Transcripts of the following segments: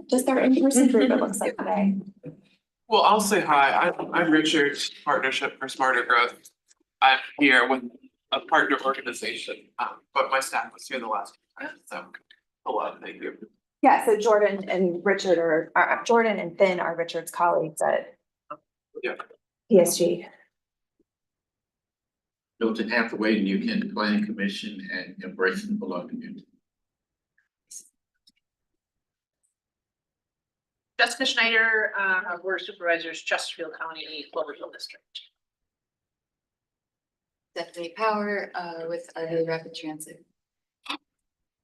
just our in-person group, it looks like today. Well, I'll say hi. I'm Richard, Partnership for Smarter Growth. I'm here with a partner organization, but my staff was here the last time, so hello, thank you. Yeah, so Jordan and Richard are Jordan and Finn are Richard's colleagues at PSG. Milton Hathaway, New Kent Planning Commission, and Embracing the Below Community. Jessica Schneider, Board of Supervisors, Chesterfield County, Cloverfield District. Stephanie Power, with Ivy Rapid Transit.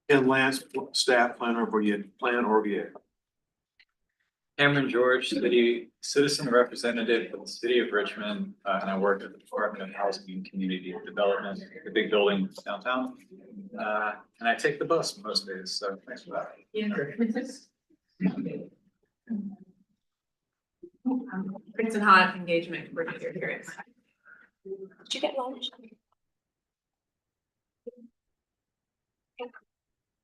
Ken Lance, staff planner for Plan Orvier. Cameron George, citizen representative for the city of Richmond, and I work at the Department of Housing and Community Development, the big building downtown. And I take the bus most days, so thanks for that. Princeton Hot Engagement Coordinator here. Did you get lunch?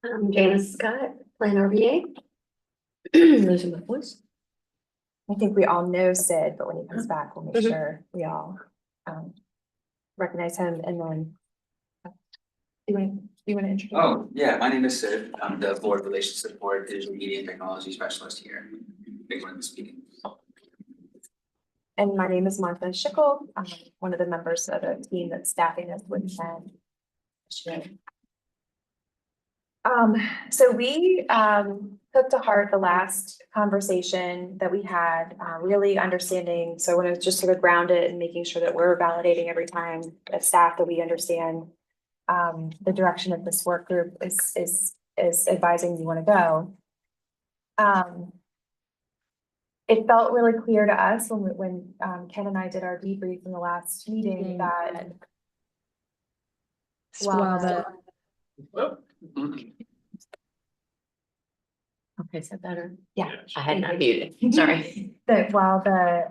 I'm Janice Scott, Plan RVA. Losing my voice. I think we all know Sid, but when he comes back, we'll make sure we all recognize him and then. Do you want to introduce? Oh, yeah, my name is Sid. I'm the Board Relations Support Digital Media and Technology Specialist here. Big one speaking. And my name is Martha Schickel. I'm one of the members of the team that's staffing this with Ken. So we took to heart the last conversation that we had, really understanding. So I want to just sort of ground it and making sure that we're validating every time as staff that we understand the direction of this work group is advising you want to go. It felt really clear to us when Ken and I did our debrief in the last meeting that Okay, is that better? Yeah. I had not muted, sorry. that while the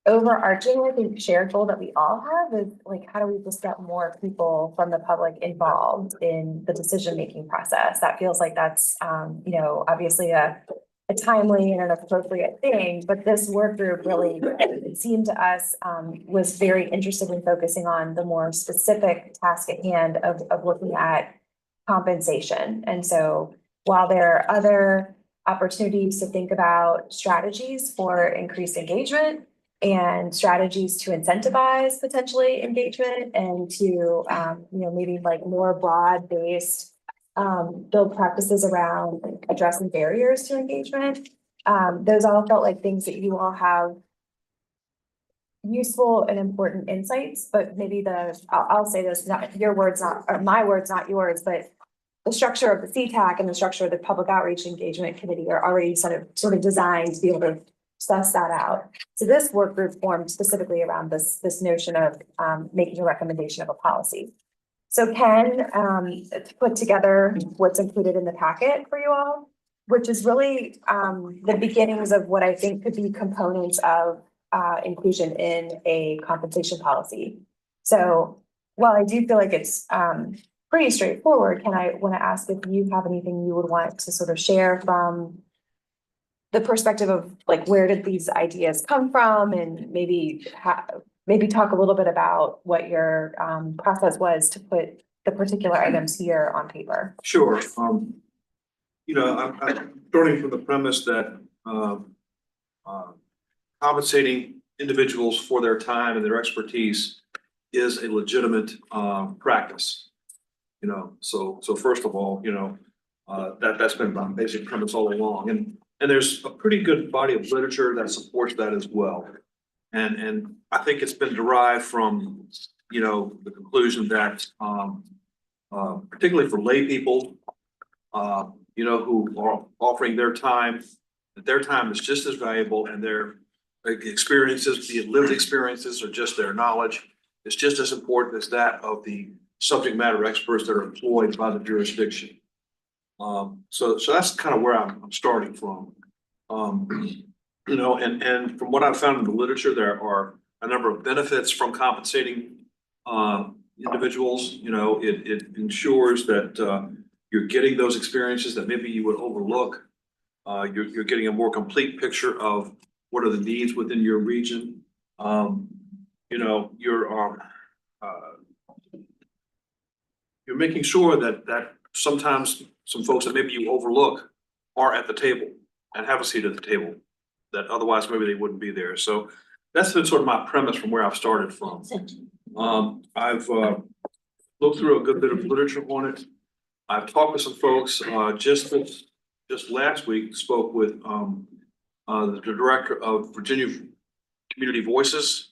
overarching, I think, shared goal that we all have is like, how do we just get more people from the public involved in the decision-making process? That feels like that's, you know, obviously a timely and an appropriate thing, but this work group really, it seemed to us, was very interested in focusing on the more specific task at hand of looking at compensation. And so while there are other opportunities to think about strategies for increased engagement and strategies to incentivize potentially engagement and to, you know, maybe like more broad-based build practices around addressing barriers to engagement. Those all felt like things that you all have useful and important insights, but maybe I'll say this, not your words, or my words, not yours, but the structure of the CTAC and the structure of the Public Outreach Engagement Committee are already sort of designed to be able to suss that out. So this work group formed specifically around this notion of making a recommendation of a policy. So Ken put together what's included in the packet for you all, which is really the beginnings of what I think could be components of inclusion in a compensation policy. So while I do feel like it's pretty straightforward, I want to ask if you have anything you would want to sort of share from the perspective of like, where did these ideas come from, and maybe talk a little bit about what your process was to put the particular items here on paper. Sure. You know, I'm starting from the premise that compensating individuals for their time and their expertise is a legitimate practice. You know, so first of all, you know, that's been my basic premise all along, and there's a pretty good body of literature that supports that as well. And I think it's been derived from, you know, the conclusion that particularly for lay people, you know, who are offering their time, that their time is just as valuable, and their experiences, be it lived experiences or just their knowledge, is just as important as that of the subject matter experts that are employed by the jurisdiction. So that's kind of where I'm starting from. You know, and from what I've found in the literature, there are a number of benefits from compensating individuals. You know, it ensures that you're getting those experiences that maybe you would overlook You're getting a more complete picture of what are the needs within your region. You know, you're making sure that sometimes some folks that maybe you overlook are at the table and have a seat at the table, that otherwise maybe they wouldn't be there. So that's been sort of my premise from where I've started from. I've looked through a good bit of literature on it. I've talked with some folks, just last week, spoke with the director of Virginia Community Voices,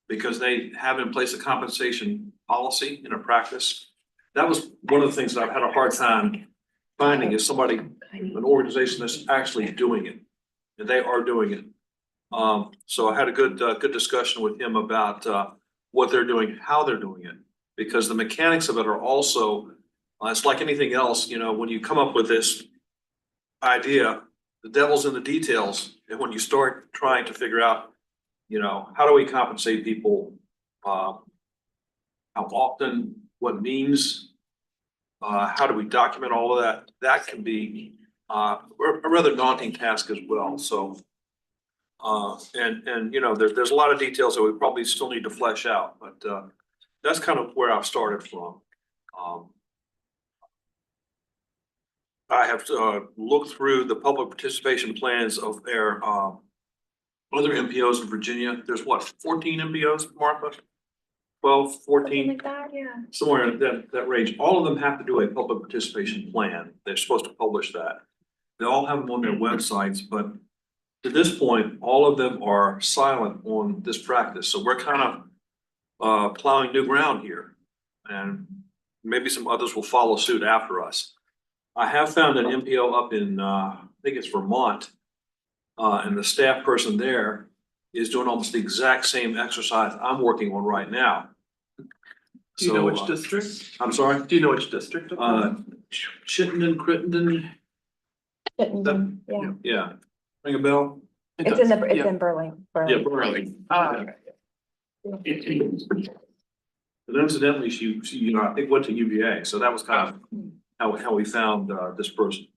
because they have in place a compensation policy in a practice. That was one of the things that I've had a hard time finding, is somebody, an organization that's actually doing it, and they are doing it. So I had a good discussion with him about what they're doing, how they're doing it, because the mechanics of it are also, it's like anything else, you know, when you come up with this idea, the devil's in the details, and when you start trying to figure out, you know, how do we compensate people, how often, what means, how do we document all of that? That can be a rather daunting task as well. So, and you know, there's a lot of details that we probably still need to flesh out, but that's kind of where I've started from. I have looked through the public participation plans of their other MPOs in Virginia. There's what, 14 MPOs, Martha? 12, Something 14, like that, yeah. somewhere in that range. All of them have to do a public participation plan. They're supposed to publish that. They all have them on their websites, but to this point, all of them are silent on this practice. So we're kind of plowing new ground here, and maybe some others will follow suit after us. I have found an MPO up in, I think it's Vermont, and the staff person there is doing almost the exact same exercise I'm working on right now. Do you know which So, district? I'm sorry, Do you know which district? Chittenden, Crittenden, Chittenden, yeah. yeah, ring a bell? It's in Berlin. Yeah, Burlington. And incidentally, she, you know, I think went to UVA, so that was kind of how we found this person.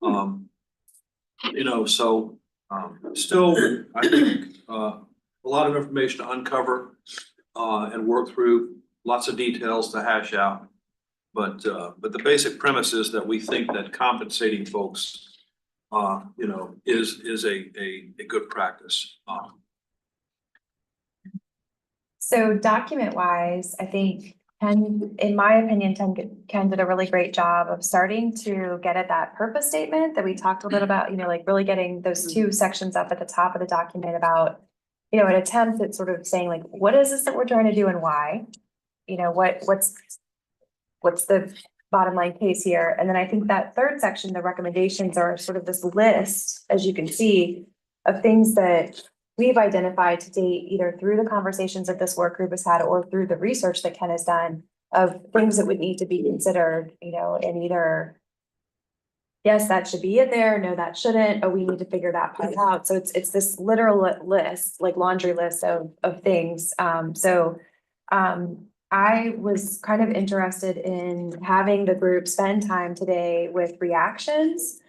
You know, so still, I think a lot of information to uncover and work through, lots of details to hash out. But the basic premise is that we think that compensating folks, you know, is a good practice. So document wise, I think Ken, in my opinion, Ken did a really great job of starting to get at that purpose statement that we talked a little about, you know, like really getting those two sections up at the top of the document about, you know, an attempt at sort of saying like, what is this that we're trying to do and why? You know, what's the bottom line case here? And then I think that third section, the recommendations, are sort of this list, as you can see, of things that we've identified to date, either through the conversations that this work group has had or through the research that Ken has done, of things that would need to be considered, you know, and either yes, that should be in there, no, that shouldn't, but we need to figure that part out. So it's this literal list, like laundry list of things. I was kind of interested in having the group spend time today with reactions.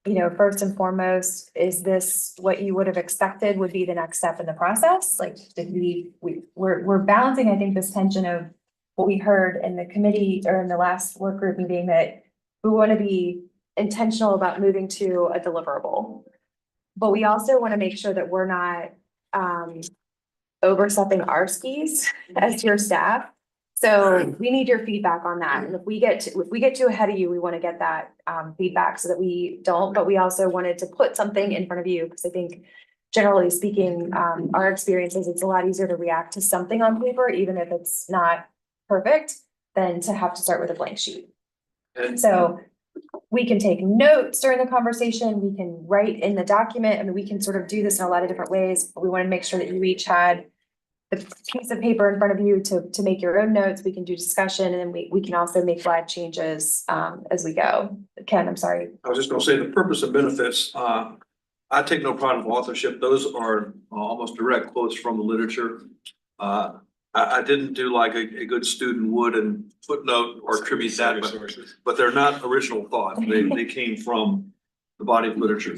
You know, first and foremost, is this what you would have expected would be the next step in the process? Like, did we're balancing, I think, this tension of what we heard in the committee or in the last work group meeting, that we want to be intentional about moving to a deliverable. But we also want to make sure that we're not overstepping our skis as your staff. So we need your feedback on that. And if we get too ahead of you, we want to get that feedback so that we don't, but we also wanted to put something in front of you, because I think generally speaking, our experiences, it's a lot easier to react to something on paper, even if it's not perfect, than to have to start with a blank sheet. So we can take notes during the conversation, we can write in the document, and we can sort of do this in a lot of different ways, but we want to make sure that you each had the piece of paper in front of you to make your own notes. We can do discussion, and then we can also make live changes as we go. Ken, I'm sorry. I was just gonna say, the purpose and benefits, I take no pride in authorship. Those are almost direct quotes from the literature. I didn't do like a good student would and footnote or attribute that, but they're not original thought. They came from the body of literature,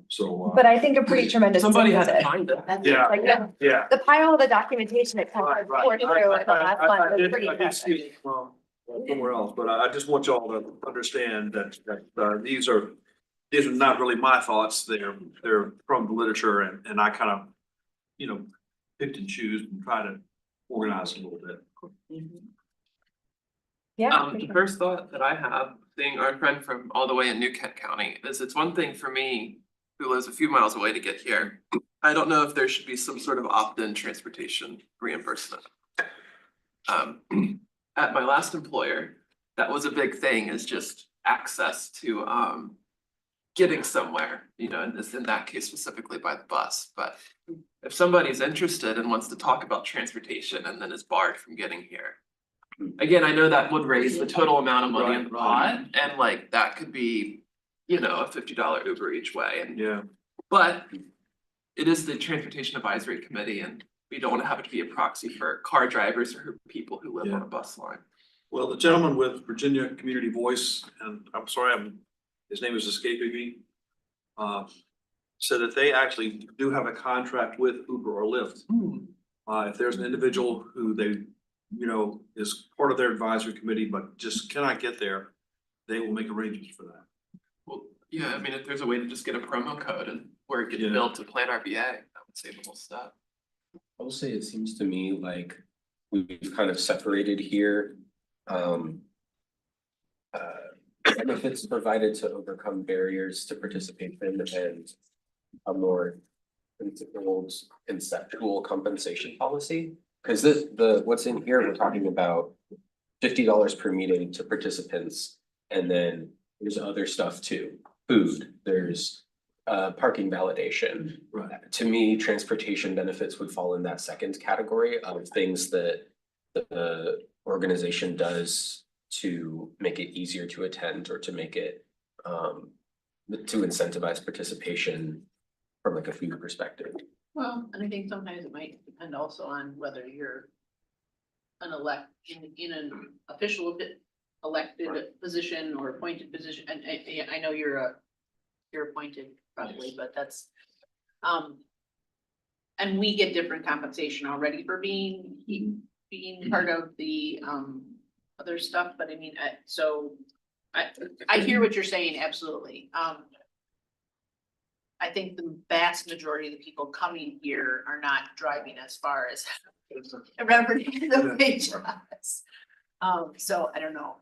so. But I think a pretty tremendous. Somebody thing has with to it. find it. Yeah, Like, yeah. the pile of the documentation that comes Right, forth through at the last one I was did, pretty I did impressive. see it from somewhere else, but I just want y'all to understand that these are not really my thoughts. They're from the literature and I kind of, picked and choose and try to organize a little bit. Yeah. The first thought that I have, seeing our friend from all the way in New Kent County, is it's one thing for me, who lives a few miles away, to get here. I don't know if there should be some sort of opt-in transportation reimbursement. At my last employer, that was a big thing, is just access to getting somewhere, in that case specifically by the bus, but if somebody's interested and wants to talk about transportation and then is barred from getting here. Again, I know that would raise the total amount of money in the pot, and like that could be, a $50 Uber each way, and Yeah. but it is the Transportation Advisory Committee, and we don't want to have it to be a proxy for car drivers or people who live on a bus line. Well, the gentleman with Virginia Community Voice, and I'm sorry, his name is escaping me. Said that they actually do have a contract with Uber or Lyft. If there's an individual who they, is part of their advisory committee, but just cannot get there, they will make arrangements for that. Well, yeah, I mean, if there's a way to just get a promo code and where it gets Yeah. billed to Plan RBA, that would save the whole step. I will say it seems to me like we've kind of separated here. Benefits provided to overcome barriers to participation and a more principled conceptual compensation policy. Cause what's in here, we're talking about $50 per meeting to participants. And then there's other stuff too, food, there's parking validation. Right. To me, transportation benefits would fall in that second category of things that the organization does to make it easier to attend or to make it to incentivize participation from like a food perspective. Well, and I think sometimes it might depend also on whether you're in an official elected position or appointed position, and I know you're appointed probably, but that's and we get different compensation already for being part of the other stuff, but I mean, I hear what you're saying, absolutely. I think the vast majority of the people coming here are not driving as far as revenue the wage does. So I don't know.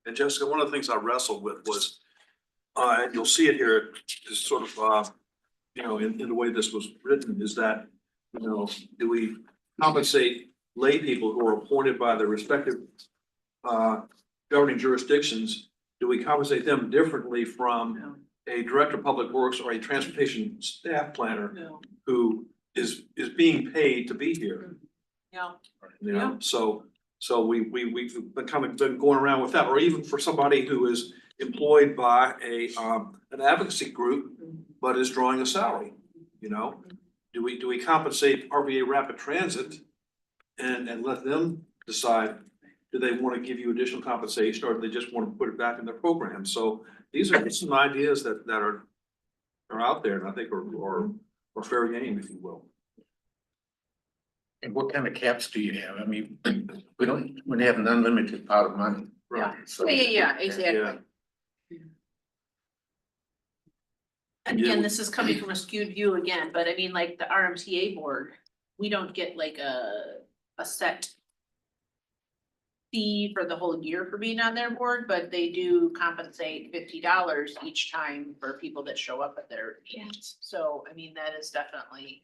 And Jessica, one of the things I wrestled with was, and you'll see it here, is sort of, in the way this was written, is that, do we compensate lay people who are appointed by their respective governing jurisdictions? Do we compensate them differently from a director of public works or a transportation staff planner No. who is being paid to be here? Yeah. So we've been been going around with that, or even for somebody who is employed by an advocacy group, but is drawing a salary, Do we compensate RVA Rapid Transit and let them decide, do they want to give you additional compensation, or do they just want to put it back in their program? So these are some ideas that are out there, and I think are fair game, if you will. And what kind of caps do you have? I mean, we have an unlimited pot of money. Right. So- Yeah, exactly. Yeah. And again, this is coming from a skewed view again, but I mean, like the RMTA board, we don't get like a set fee for the whole year for being on their board, but they do compensate $50 each time for people that show up at their meetings. So, I mean, that is definitely,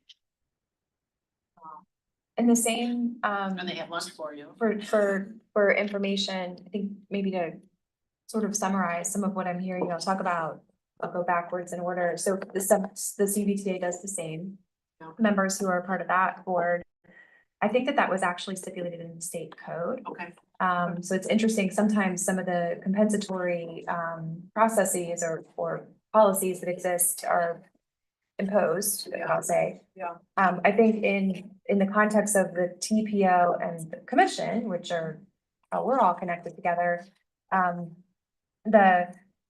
And the same, and they have lunch for you. for information, I think maybe to sort of summarize some of what I'm hearing, I'll talk about, I'll go backwards in order. So the CBTA does the same. Yeah. Members who are part of that board, I think that was actually stipulated in the state code. Okay. So it's interesting, sometimes some of the compensatory processes or policies that exist are imposed, I'll say. Yeah. I think in the context of the TPO and the commission, which are, we're all connected together.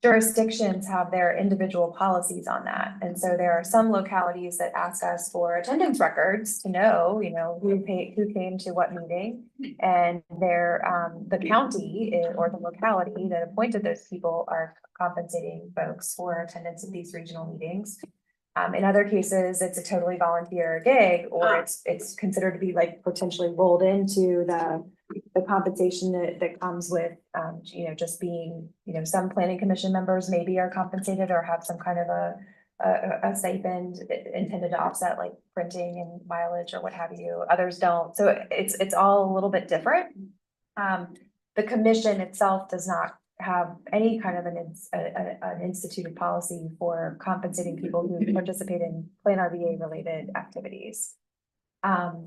jurisdictions have their individual policies on that. And so there are some localities that ask us for attendance records to know, who came to what meeting. And the county or the locality that appointed those people are compensating folks for attendance at these regional meetings. In other cases, it's a totally volunteer gig, or it's considered to be like potentially rolled into the compensation that comes with, just being, some planning commission members maybe are compensated or have some kind of a stipend intended to offset like printing and mileage or what have you. Others don't. So it's all a little bit different. The commission itself does not have any kind of an instituted policy for compensating people who participate in Plan RVA related activities.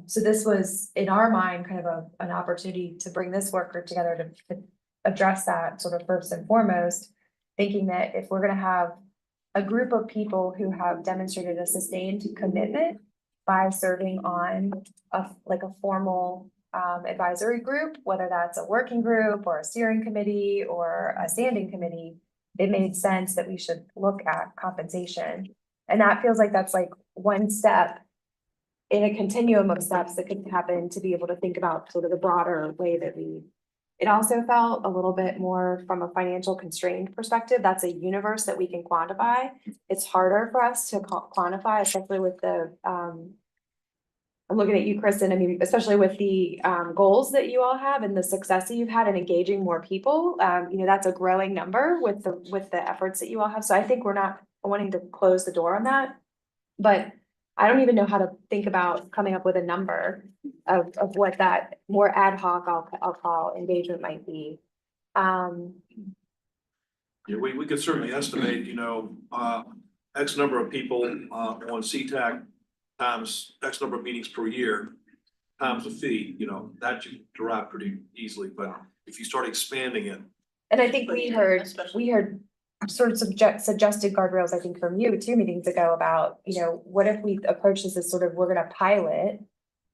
So this was, in our mind, kind of an opportunity to bring this work group together to address that sort of first and foremost, thinking that if we're gonna have a group of people who have demonstrated a sustained commitment by serving on a formal advisory group, whether that's a working group or a steering committee or a standing committee, it made sense that we should look at compensation. And that feels like that's like one step in a continuum of steps that could happen to be able to think about sort of the broader way that it also felt a little bit more from a financial constrained perspective. That's a universe that we can quantify. It's harder for us to quantify, especially with the, I'm looking at you, Kristen, I mean, especially with the goals that you all have and the success that you've had in engaging more people. That's a growing number with the efforts that you all have. So I think we're not wanting to close the door on that. But I don't even know how to think about coming up with a number of what that more ad hoc, I'll call engagement might be. Yeah, we could certainly estimate, X number of people on CTAC times X number of meetings per year times the fee, that you can derive pretty easily, but if you start expanding it. And I think we heard sort of suggested guardrails, I think from you 2 meetings ago about, what if we approach this as sort of, we're gonna pilot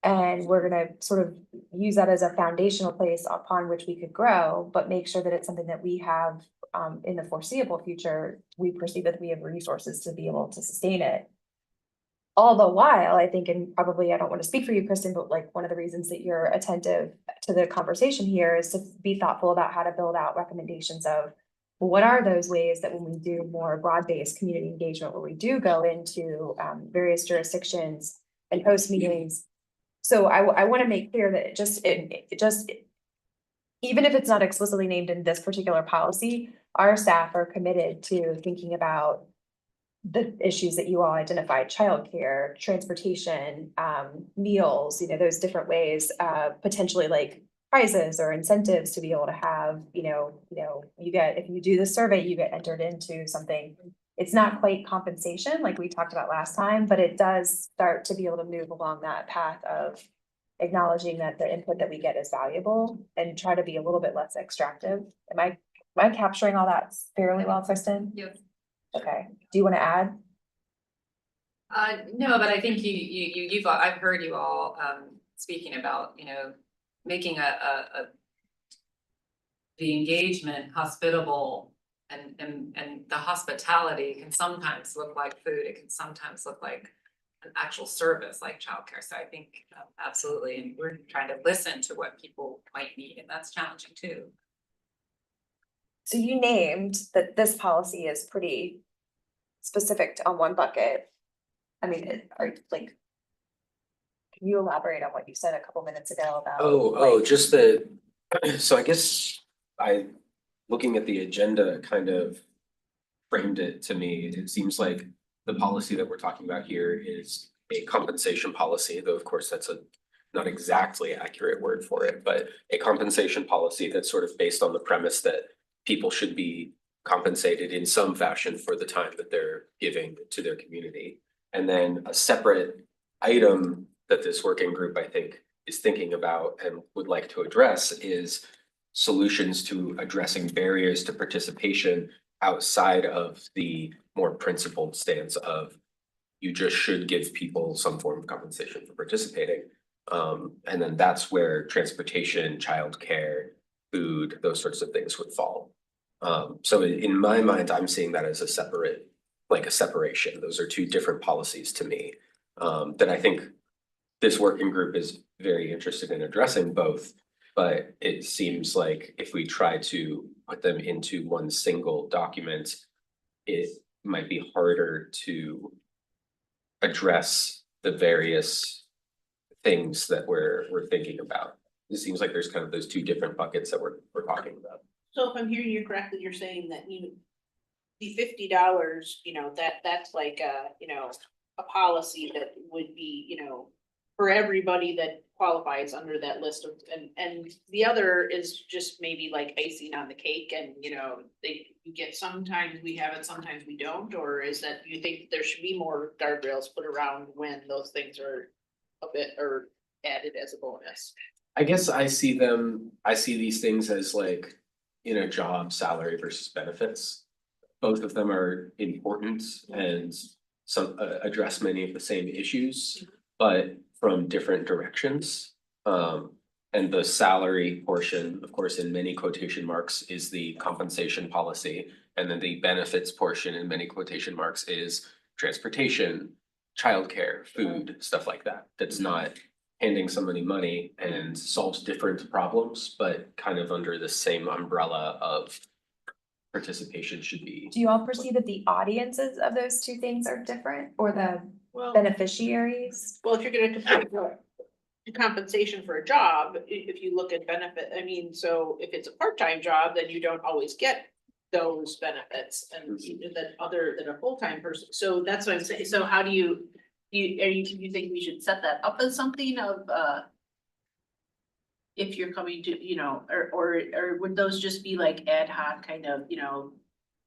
and we're gonna sort of use that as a foundational place upon which we could grow, but make sure that it's something that we have in the foreseeable future, we perceive that we have resources to be able to sustain it. All the while, I think, and probably I don't want to speak for you, Kristen, but like one of the reasons that you're attentive to the conversation here is to be thoughtful about how to build out recommendations of what are those ways that when we do more broad-based community engagement, where we do go into various jurisdictions and host meetings. So I want to make clear that it just, even if it's not explicitly named in this particular policy, our staff are committed to thinking about the issues that you all identified: childcare, transportation, meals, those different ways, potentially like prizes or incentives to be able to have, you get, if you do the survey, you get entered into something. It's not quite compensation like we talked about last time, but it does start to be able to move along that path of acknowledging that the input that we get is valuable and try to be a little bit less extractive. Am I capturing all that fairly well, Kristen? Yep. Okay, do you want to add? No, but I think I've heard you all speaking about, making the engagement hospitable, and the hospitality can sometimes look like food. It can sometimes look like an actual service like childcare. So I think absolutely, and we're trying to listen to what people might need, and that's challenging too. So you named that this policy is pretty specific on one bucket. I mean, can you elaborate on what you said a couple minutes ago about? Just so I guess looking at the agenda kind of framed it to me. It seems like the policy that we're talking about here is a compensation policy, though of course that's not exactly accurate word for it, but a compensation policy that's sort of based on the premise that people should be compensated in some fashion for the time that they're giving to their community. And then a separate item that this working group, I think, is thinking about and would like to address is solutions to addressing barriers to participation outside of the more principled stance of you just should give people some form of compensation for participating. And then that's where transportation, childcare, food, those sorts of things would fall. So in my mind, I'm seeing that as a separate, like a separation. Those are two different policies to me. That I think this working group is very interested in addressing both. But it seems like if we try to put them into one single document, it might be harder to address the various things that we're thinking about. It seems like there's kind of those two different buckets that we're talking about. So if I'm hearing you correctly, you're saying that the $50, that's like a policy that would be, for everybody that qualifies under that list of, and the other is just maybe like icing on the cake and, you get, sometimes we have it, sometimes we don't, or is that, you think there should be more guardrails put around when those things are a bit, or added as a bonus? I guess I see these things as like, job, salary versus benefits. Both of them are important and some address many of the same issues, but from different directions. And the salary portion, of course, in many quotation marks, is the compensation policy. And then the benefits portion in many quotation marks is transportation, childcare, food, stuff like that. That's not handing somebody money and solves different problems, but kind of under the same umbrella of participation should be. Do you all perceive that the audiences of those two things are different, or the Well, beneficiaries? if you're gonna compare the compensation for a job, if you look at benefit, so if it's a part-time job, then you don't always get those benefits and that other than a full-time person. So that's what I'm saying. So how do you think we should set that up as something of, if you're coming to, or would those just be like ad hoc kind of,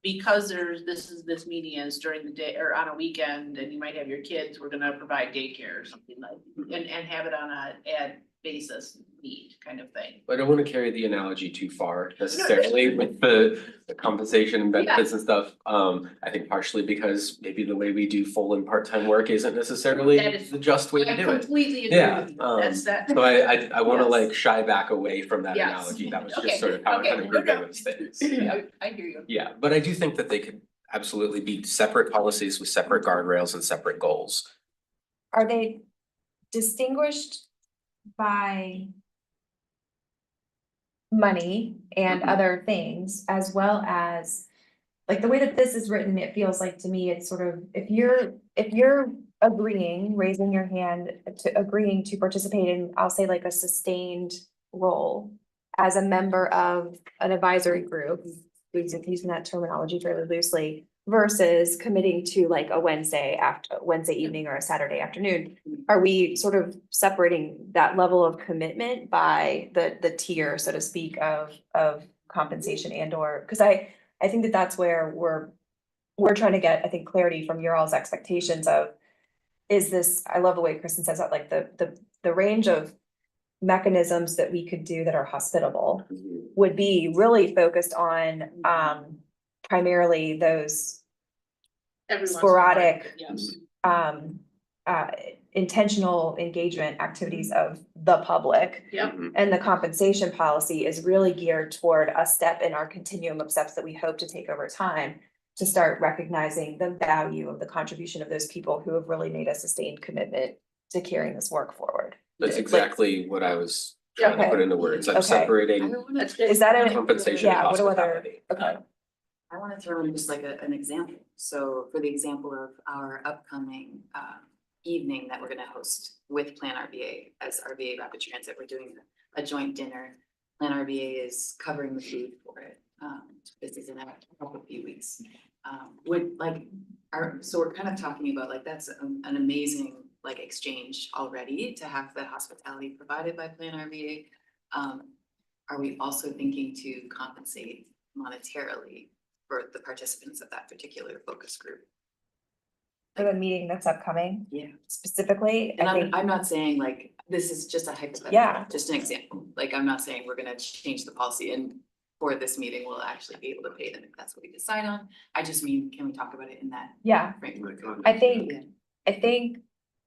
because this meeting is during the day or on a weekend and you might have your kids, we're gonna provide daycare or something like, and have it on a ad basis need kind of thing. I don't want to carry the analogy too far necessarily with the compensation and benefits and stuff. I think partially because maybe the way we do full and part-time work isn't necessarily That is- the just way to I do it. completely agree Yeah, with you. That's that. So I want to Yes. like shy back away from that Yes. analogy. That was Okay, just sort of how I okay, kind of grouped no, no. those things. I hear you. Yeah, but I do think that they could absolutely be separate policies with separate guardrails and separate goals. Are they distinguished by money and other things, as well as, like, the way that this is written, it feels like to me, it's sort of, if you're agreeing, raising your hand to agreeing to participate in, I'll say like a sustained role as a member of an advisory group, using that terminology fairly loosely, versus committing to like a Wednesday evening or a Saturday afternoon. Are we sort of separating that level of commitment by the tier, so to speak, of compensation and or, because I think that that's where we're trying to get, I think, clarity from your all's expectations of, is this, I love the way Kristen says that, like the range of mechanisms that we could do that are hospitable would be really focused on primarily those Everyone's sporadic, yes. intentional engagement activities of the public. Yep. And the compensation policy is really geared toward a step in our continuum of steps that we hope to take over time to start recognizing the value of the contribution of those people who have really made a sustained commitment to carrying this work forward. That's exactly what I was trying to Okay. put into words. I'm Okay. separating That's good. Is that a, compensation and yeah, what other, hospitality. okay, I want to throw in just like an example. So for the example of our upcoming evening that we're going to host with Plan RVA as RVA Rapid Transit, we're doing a joint dinner. Plan RVA is covering the food for it. This is in a few weeks. So we're kind of talking about like that's an amazing like exchange already to have the hospitality provided by Plan RVA. Are we also thinking to compensate monetarily for the participants of that particular focus group? for the meeting that's upcoming Yeah. specifically, And I think, I'm not saying like, this is just a hypothetical. Yeah. Just an example. Like, I'm not saying we're gonna change the policy and for this meeting, we'll actually be able to pay them if that's what we decide on. I just mean, can we talk about it in that yeah, framework? I think, Yeah. I think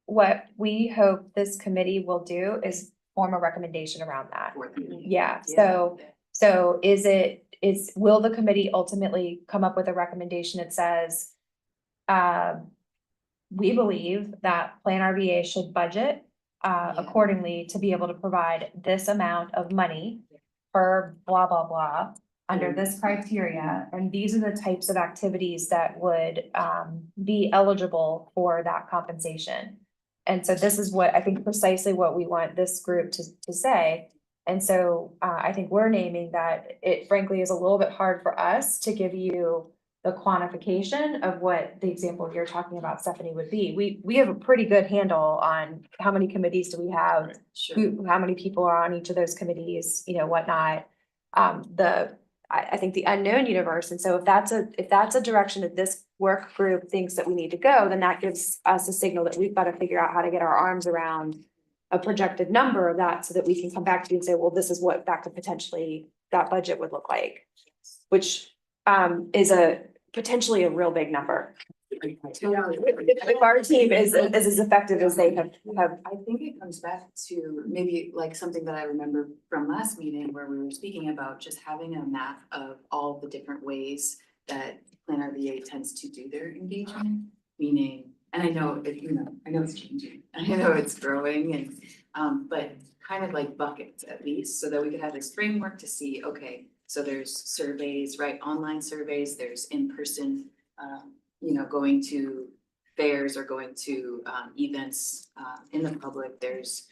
what we hope this committee will do is form a recommendation around that. For them. Yeah, so So will the committee ultimately come up with a recommendation that says, we believe that Plan RVA should budget accordingly to be able to provide this amount of money per blah, blah, blah, under this criteria, and these are the types of activities that would be eligible for that compensation. And so this is what, I think precisely what we want this group to say. And so I think we're naming that it frankly is a little bit hard for us to give you the quantification of what the example you're talking about, Stephanie, would be. We have a pretty good handle on how many committees do we have, Sure. how many people are on each of those committees, you know, whatnot. I think the unknown universe, and so if that's a direction that this work group thinks that we need to go, then that gives us a signal that we've got to figure out how to get our arms around a projected number of that so that we can come back to you and say, well, this is what that could potentially, that budget would look like. Which is potentially a real big number. If our team is as effective as they have. I think it comes back to maybe like something that I remember from last meeting where we were speaking about just having a map of all the different ways that Plan RVA tends to do their engagement, meaning, and I know I know it's changing, I know it's growing and, but kind of like buckets at least, so that we could have this framework to see, okay, so there's surveys, right, online surveys, there's in-person, going to fairs or going to events in the public, there's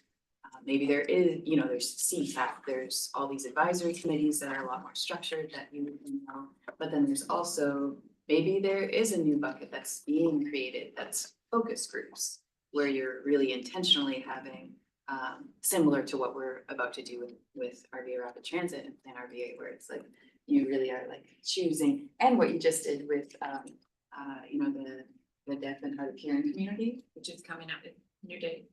maybe there is, there's CTAC, there's all these advisory committees that are a lot more structured that you know, but then there's also, maybe there is a new bucket that's being created, that's focus groups, where you're really intentionally having similar to what we're about to do with RVA Rapid Transit and Plan RVA, where it's like, you really are like choosing, and what you just did with the deaf and hard of hearing community. Which is coming up with new date.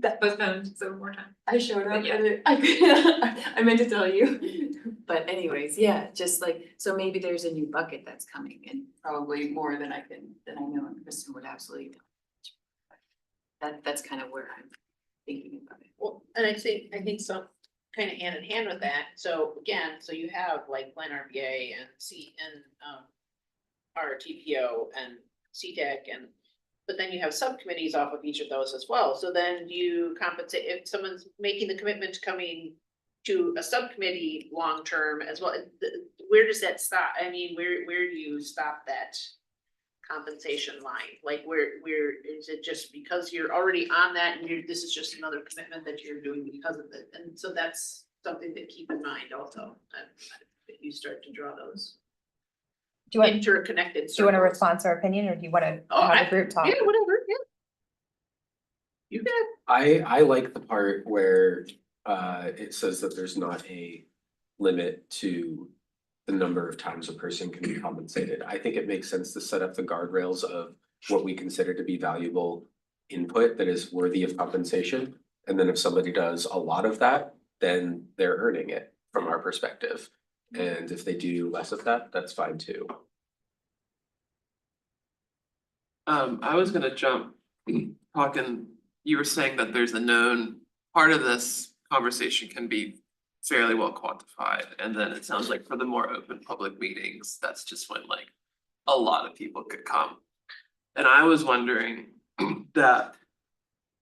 That postponed, so more time. I showed up, Yeah. and I meant to tell you, but anyways, yeah, just like, so maybe there's a new bucket that's coming, and probably more than I know, and Kristen would absolutely know. That's kind of where I'm thinking about it. Well, and I think some kind of hand in hand with that, so again, so you have like Plan RVA and RTPO and CTEC but then you have subcommittees off of each of those as well, so then you compensate, if someone's making the commitment to coming to a subcommittee long-term as well, where does that stop? I mean, where do you stop that compensation line? Like where is it just because you're already on that and this is just another commitment that you're doing because of it? And so that's something to keep in mind also, that you start to draw those Do you want interconnected Do you want to circles. respond to our opinion, or do you want to Oh, have the group talk? Yeah, whatever, yeah. You can. I like the part where it says that there's not a limit to the number of times a person can be compensated. I think it makes sense to set up the guardrails of what we consider to be valuable input that is worthy of compensation. And then if somebody does a lot of that, then they're earning it from our perspective. And if they do less of that, that's fine too. I was gonna jump, talking, you were saying that there's a known, part of this conversation can be fairly well quantified, and then it sounds like for the more open public meetings, that's just when like a lot of people could come. And I was wondering that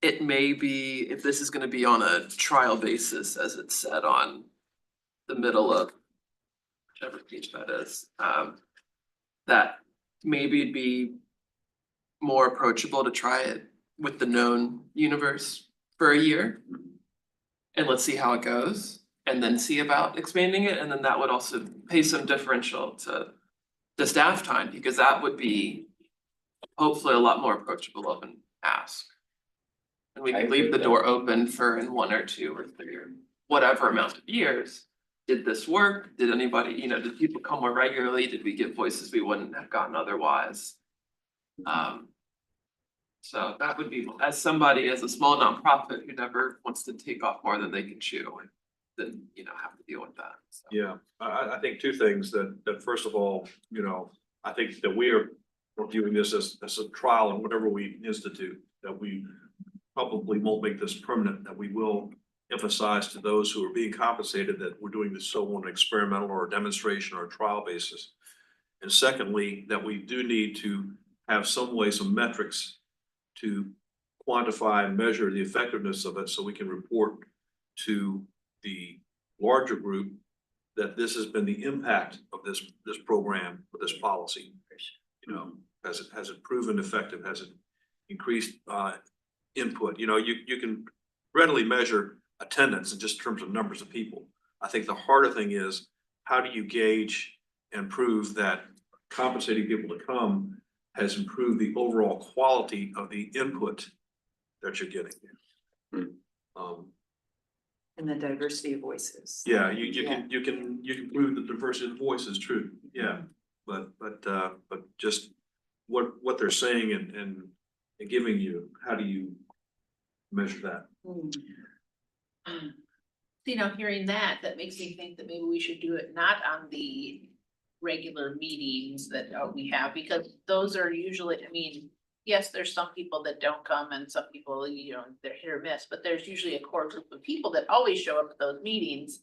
it may be, if this is gonna be on a trial basis, as it's said on the middle of whichever page that is, that maybe it'd be more approachable to try it with the known universe for a year. And let's see how it goes, and then see about expanding it, and then that would also pay some differential to the staff time, because that would be hopefully a lot more approachable of an ask. And we I could agree leave the with door open for in 1 or 2 or 3 or whatever amount of years. Did this work? Did anybody, did people come more regularly? Did we get voices we wouldn't have gotten otherwise? So that would be, as somebody, as a small nonprofit who never wants to take off more than they can chew, then, have to deal with that, so. Yeah, I think 2 things that first of all, I think that we're viewing this as a trial and whatever we institute, that we probably won't make this permanent, that we will emphasize to those who are being compensated that we're doing this so on an experimental or a demonstration or a trial basis. And secondly, that we do need to have some way, some metrics to quantify and measure the effectiveness of it so we can report to the larger group that this has been the impact of this program, or this policy. You know, has it proven effective? Has it increased input? You know, you can readily measure attendance in just terms of numbers of people. I think the harder thing is, how do you gauge and prove that compensating people to come has improved the overall quality of the input that you're getting? And the diversity of voices. Yeah, you can prove the diversity of voices, true, yeah, but just what they're saying and giving you, how do you measure that? You know, hearing that makes me think that maybe we should do it not on the regular meetings that we have, because those are usually, I mean, yes, there's some people that don't come and some people, you know, they're hit or miss, but there's usually a core group of people that always show up at those meetings.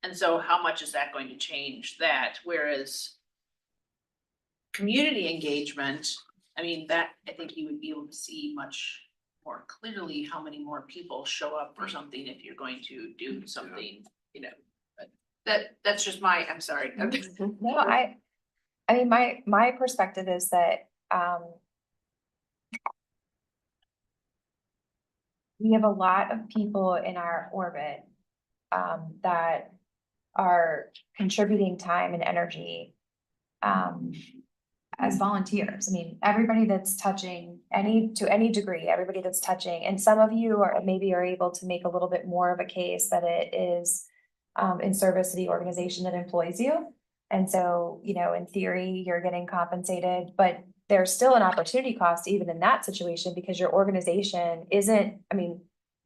And so how much is that going to change that? Whereas community engagement, I mean, that, I think you would be able to see much more clearly how many more people show up for something if you're going to do something, you know. But that's just my, I'm sorry. No, I mean, my perspective is that, we have a lot of people in our orbit, that are contributing time and energy, as volunteers. I mean, everybody that's touching to any degree, everybody that's touching, and some of you are able to make a little bit more of a case that it is in service to the organization that employs you. And so, you know, in theory, you're getting compensated, but there's still an opportunity cost even in that situation, because your organization isn't, I mean,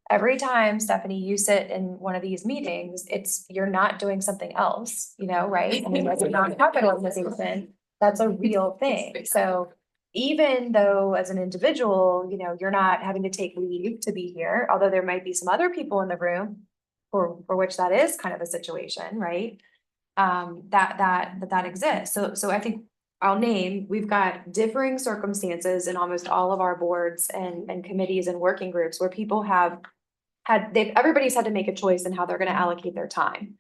every time, Stephanie, you sit in one of these meetings, you're not doing something else, you know, right? I mean, as a nonprofit organization, that's a real thing. So even though as an individual, you know, you're not having to take leave to be here, although there might be some other people in the room for which that is kind of a situation, right? That exists. So I think we've got differing circumstances in almost all of our boards and committees and working groups where people everybody's had to make a choice in how they're gonna allocate their time.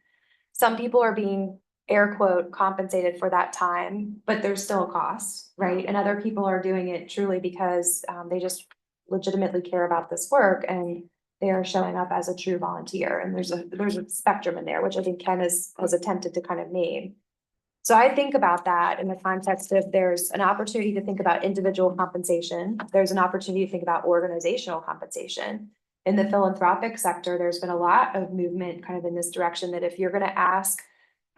Some people are being air quote compensated for that time, but there's still a cost, right? And other people are doing it truly because they just legitimately care about this work and they are showing up as a true volunteer. And there's a spectrum in there, which I think Ken has attempted to kind of name. So I think about that in the context of there's an opportunity to think about individual compensation. There's an opportunity to think about organizational compensation. In the philanthropic sector, there's been a lot of movement kind of in this direction that if you're going to ask,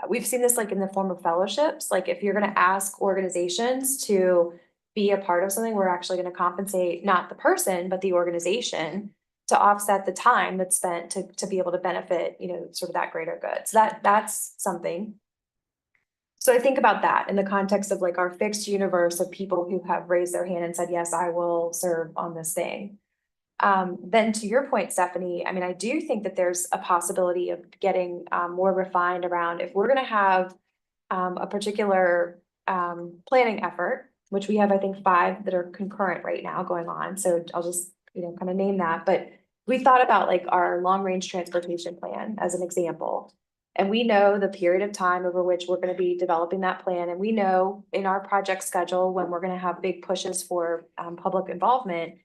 we've seen this like in the form of fellowships, like if you're going to ask organizations to be a part of something, we're actually going to compensate not the person, but the organization to offset the time that's spent to be able to benefit, you know, sort of that greater good. So that's something. So I think about that in the context of like our fixed universe of people who have raised their hand and said, yes, I will serve on this thing. Then to your point, Stephanie, I mean, I do think that there's a possibility of getting more refined around if we're going to have a particular planning effort, which we have, I think, 5 that are concurrent right now going on. So I'll just, you know, kind of name that. But we thought about like our long range transportation plan as an example. And we know the period of time over which we're going to be developing that plan. And we know in our project schedule when we're going to have big pushes for public involvement.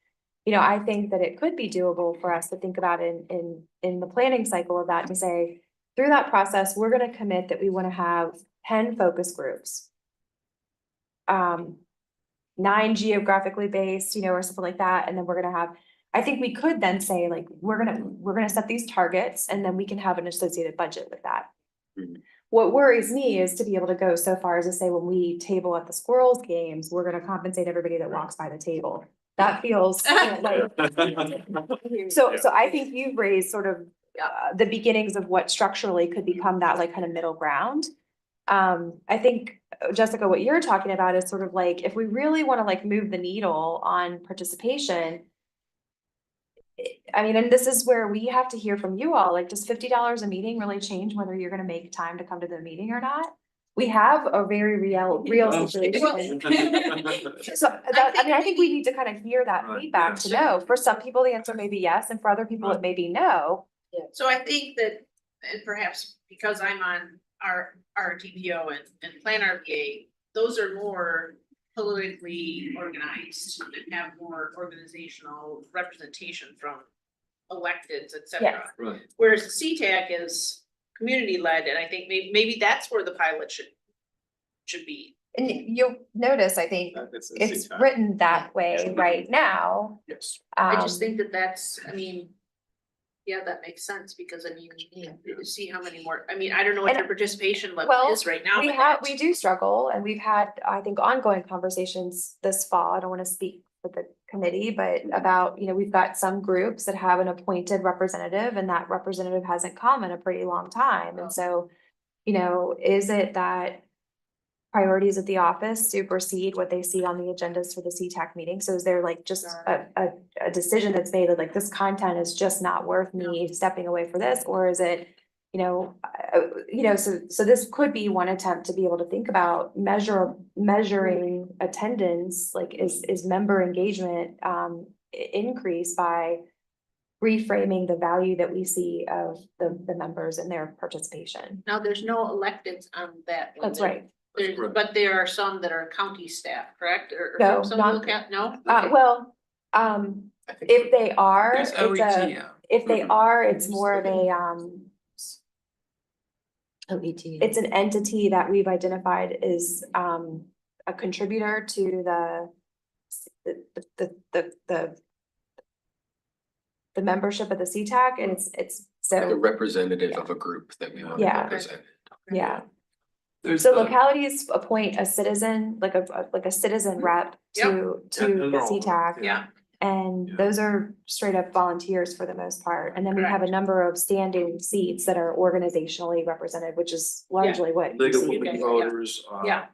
You know, I think that it could be doable for us to think about in the planning cycle of that, to say through that process, we're going to commit that we want to have 10 focus groups. 9 geographically based, you know, or something like that. And then we're going to have, I think we could then say like, we're going to set these targets and then we can have an associated budget with that. Mm-hmm. What worries me is to be able to go so far as to say, when we table at the Squirrels games, we're going to compensate everybody that walks by the table. That feels like, so I think you've raised sort of the beginnings of what structurally could become that like kind of middle ground. I think, Jessica, what you're talking about is sort of like, if we really want to like move the needle on participation, I mean, and this is where we have to hear from you all, like, does $50 a meeting really change whether you're gonna make time to come to the meeting or not? We have a very real situation. So that, I mean, I think we need to kind of hear that Right, feedback to know. For some people, the answer may be yes, and for other people, it may be no. So I think that, and perhaps because I'm on our TPO and Plan RBA, those are more politically organized and have more organizational representation from electeds, et cetera. Right. Whereas the CTAC is community led, and I think maybe that's where the pilot should be. And you'll notice, I think, It's it's written that way right now. Yes. I just Um, think that that's, I mean, yeah, that makes sense, because I mean, you see how many more, I mean, I don't know what And- your participation level well, is right now. we but have, that's- we do struggle, and we've had, I think, ongoing conversations this fall. I don't wanna speak for the committee, but about, we've got some groups that have an appointed representative, and that representative hasn't come in a pretty long time, and so, is it that priorities of the office supersede what they see on the agendas for the CTAC meeting? So is there like just a decision that's made that like this content is just not worth me stepping away for this? Or is it, so this could be one attempt to be able to think about measuring attendance, like is member engagement increased by reframing the value that we see of the members and their participation. Now, there's no electeds on that. one. That's right. There's, Correct. but there are some that are county staff, correct? Or No, some not- local, no? Okay. Well, I think if they are, there's it's OET, yeah. if they are, it's more of a, OET. it's an entity that we've identified is, a contributor to the membership of the CTAC, and it's Like a so, representative of a group that we want to Yeah. represent. yeah. There's So the- localities appoint a citizen, like a citizen rep to And the they're all- CTAC. Yeah. And Yeah. those are straight up volunteers for the most part. And then we have a Correct. number of standing seats that are organizationally represented, which is largely what. you League of see. Women Yeah. Voters, Yeah.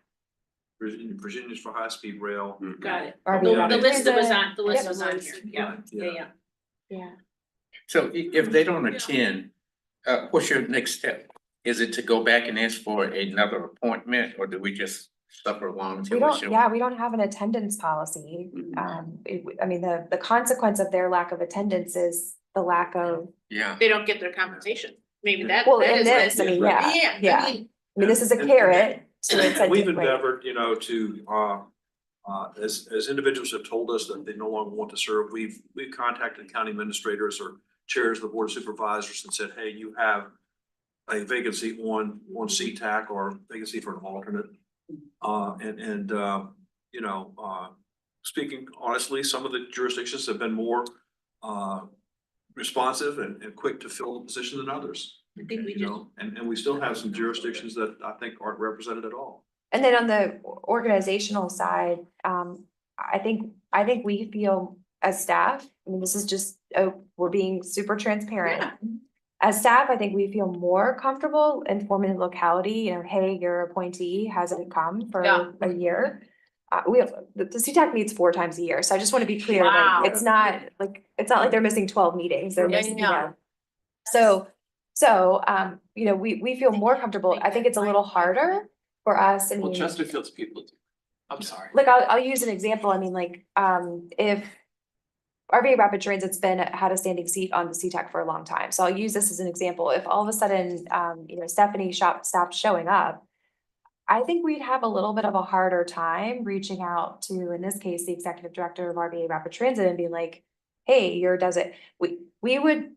Virginians for High Speed Rail. Got it. RV Yeah. The list that was on, the list Yep. was on here, yeah, Right, yeah, yeah. Yeah. So if they don't attend, what's your next step? Is it to go back and ask for another appointment, or do we just suffer along We until we don't, show? yeah, we don't have an attendance policy. I mean, the consequence of their lack of attendance is the lack of, Yeah, They don't get their compensation, maybe that. well, that in is this, it. I mean, Right. yeah. I mean, I mean, this is a carrot to And we've incentivize. endeavored, to, as individuals have told us that they no longer want to serve, we've contacted county administrators or chairs of the board of supervisors and said, hey, you have a vacancy on CTAC or vacancy for an alternate. Speaking honestly, some of the jurisdictions have been more responsive and quick to fill the position than others. I think we You just, know, and we still have some jurisdictions that I think aren't represented at all. And then on the organizational side, I think we feel as staff, I mean, this is just, we're being super transparent. Yeah. As staff, I think we feel more comfortable informing the locality, hey, your appointee hasn't come for Yeah. a year. The CTAC meets 4 times a year, so I just want to be clear, Wow. like, it's not like they're missing 12 meetings, they're Yeah, missing, yeah. So, we feel more comfortable. I think it's a little harder for us. I Well, mean, Chesterfield's people do. I'm sorry. like, I'll use an example. I mean, like, if RVA Rapid Transit's had a standing seat on the CTAC for a long time. So I'll use this as an example. If all of a sudden, Stephanie stopped showing up, I think we'd have a little bit of a harder time reaching out to, in this case, the executive director of RVA Rapid Transit and being like, hey, we would,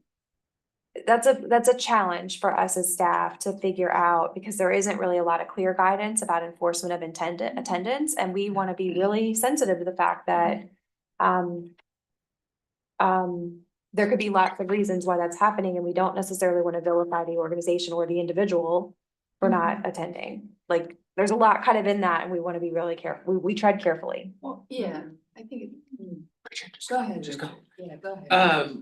that's a challenge for us as staff to figure out, because there isn't really a lot of clear guidance about enforcement of attendance, and we want to be really sensitive to the fact that there could be lots of reasons why that's happening, and we don't necessarily want to vilify the organization or the individual for not attending. Like, there's a lot kind of in that, and we want to be really careful. We tread carefully. Yeah, I think. Go ahead. Just go. Yeah, go ahead.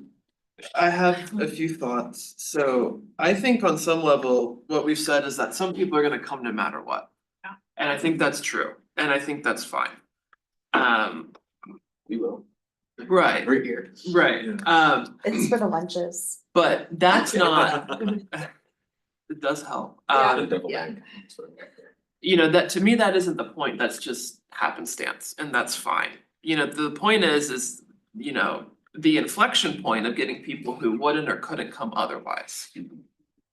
I have a few thoughts. So I think on some level, what we've said is that some people are gonna come no matter what. Yeah. And I think that's true, and I think that's fine. We will. Right, We're here. right, It's for the lunches. but that's not, it does help. The double yeah. bag. You know, that to me, that isn't the point, that's just happenstance, and that's fine. You know, the point is, you know, the inflection point of getting people who wouldn't or couldn't come otherwise.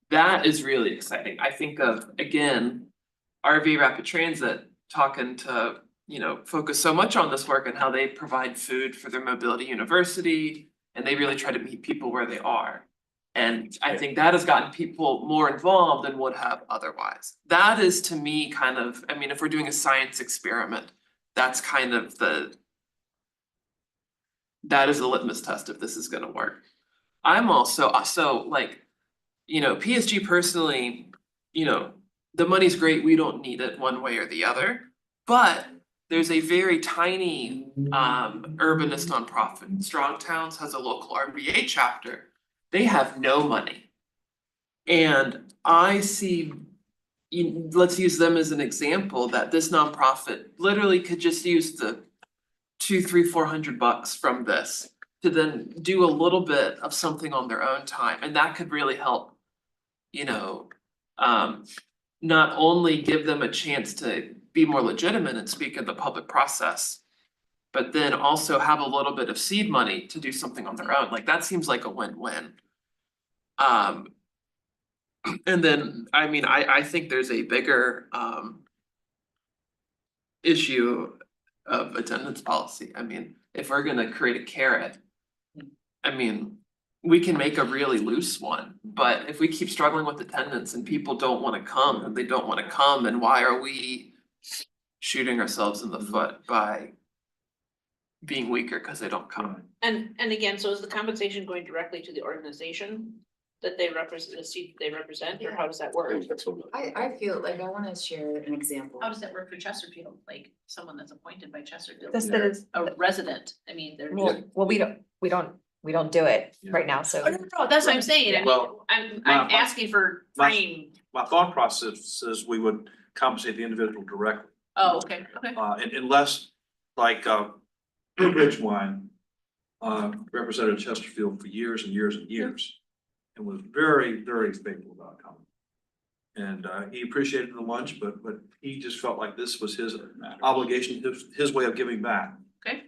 That is really exciting. I think of, again, RV Rapid Transit talking to, you know, focus so much on this work and how they provide food for their mobility university, and they really try to meet people where they are. And I think that has gotten people more involved than would have otherwise. That is to me kind of, I mean, if we're doing a science experiment, that's kind of that is the litmus test if this is gonna work. I'm also, so like, you know, PSG personally, you know, the money's great, we don't need it one way or the other. But there's a very tiny urbanist nonprofit, Strong Towns has a local RVA chapter. They have no money. And I see, let's use them as an example, that this nonprofit literally could just use the $200-400 from this to then do a little bit of something on their own time, and that could really help, you know, not only give them a chance to be more legitimate and speak in the public process, but then also have a little bit of seed money to do something on their own. Like, that seems like a win-win. And then, I mean, I think there's a bigger issue of attendance policy. I mean, if we're gonna create a carrot, I mean, we can make a really loose one, but if we keep struggling with attendance and people don't wanna come, and they don't wanna come, and why are we shooting ourselves in the foot by being weaker because they don't come? And again, so is the compensation going directly to the organization that they represent, the seat they represent, or how does that I work? think that's what. I feel like I wanna share an example. How does that work for Chesterfield, like someone that's appointed by Chesterfield, This they're is- a resident, I mean, they're. Well, we don't do it right now, so. Oh, no, that's what I'm saying, I mean, Well, I'm my- asking for my- frame, My thought process says we would compensate the individual directly, oh, okay, okay. unless, like, Blue Ridge Wine represented Chesterfield for years and years and years, and was very, very faithful about coming. And he appreciated the lunch, but he just felt like this was his obligation, his way of giving back. Okay.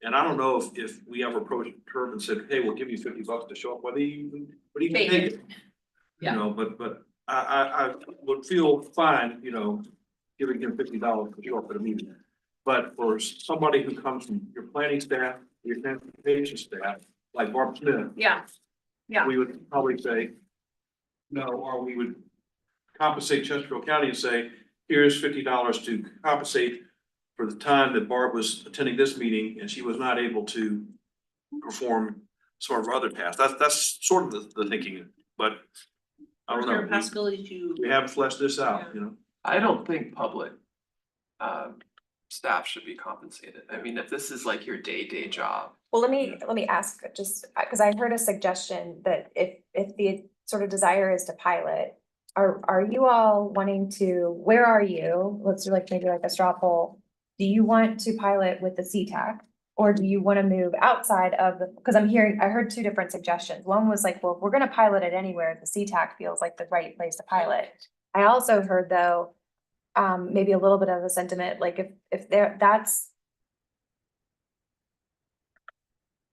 And I don't know if we ever approached Herb and said, hey, we'll give you $50 to show up, whether you can Take take it. it. Yeah. You know, but I would feel fine, you know, giving him $50 to show up at a meeting. But for somebody who comes from your planning staff, your transportation staff, like Barb Smith, Yeah, yeah. we would probably say no, or we would compensate Chesterfield County and say, here's $50 to compensate for the time that Barb was attending this meeting and she was not able to perform some of her other tasks. That's sort of the thinking, but I Is don't there a know. possibility to? We haven't fleshed this out, you know? I don't think public staff should be compensated. I mean, if this is like your day job. Well, let me ask, just, cause I heard a suggestion that if the sort of desire is to pilot, are you all wanting to, where are you? Let's do like maybe like a straw poll. Do you want to pilot with the CTAC? Or do you wanna move outside of the, cause I heard two different suggestions. One was like, well, if we're gonna pilot it anywhere, the CTAC feels like the right place to pilot. I also heard though, maybe a little bit of a sentiment, like if that's.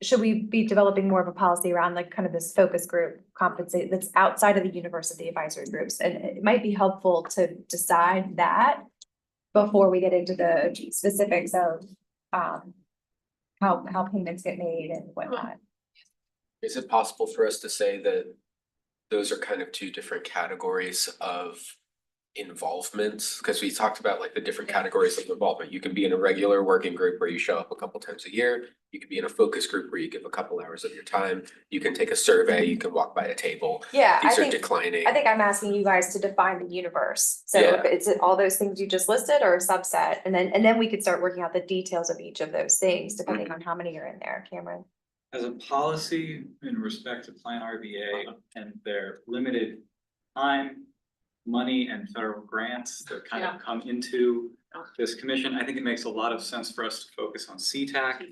Should we be developing more of a policy around like kind of this focus group compensate that's outside of the university advisory groups? And it might be helpful to decide that before we get into the specifics of how payments get made and whatnot. Is it possible for us to say that those are kind of two different categories of involvement? Because we talked about like the different categories of involvement. You can be in a regular working group where you show up a couple times a year. You can be in a focus group where you give a couple hours of your time. You can take a survey, you can walk by a table. Yeah, These are declining. I think I'm asking you guys to define the universe. So Yeah. if it's all those things you just listed or a subset, and then we could start working out the details of each of those things, depending on how many are in there, Cameron. As a policy in respect to Plan RVA and their limited time, money and federal grants that kind of come into this commission, I think it makes a lot of sense for us to focus on CTAC.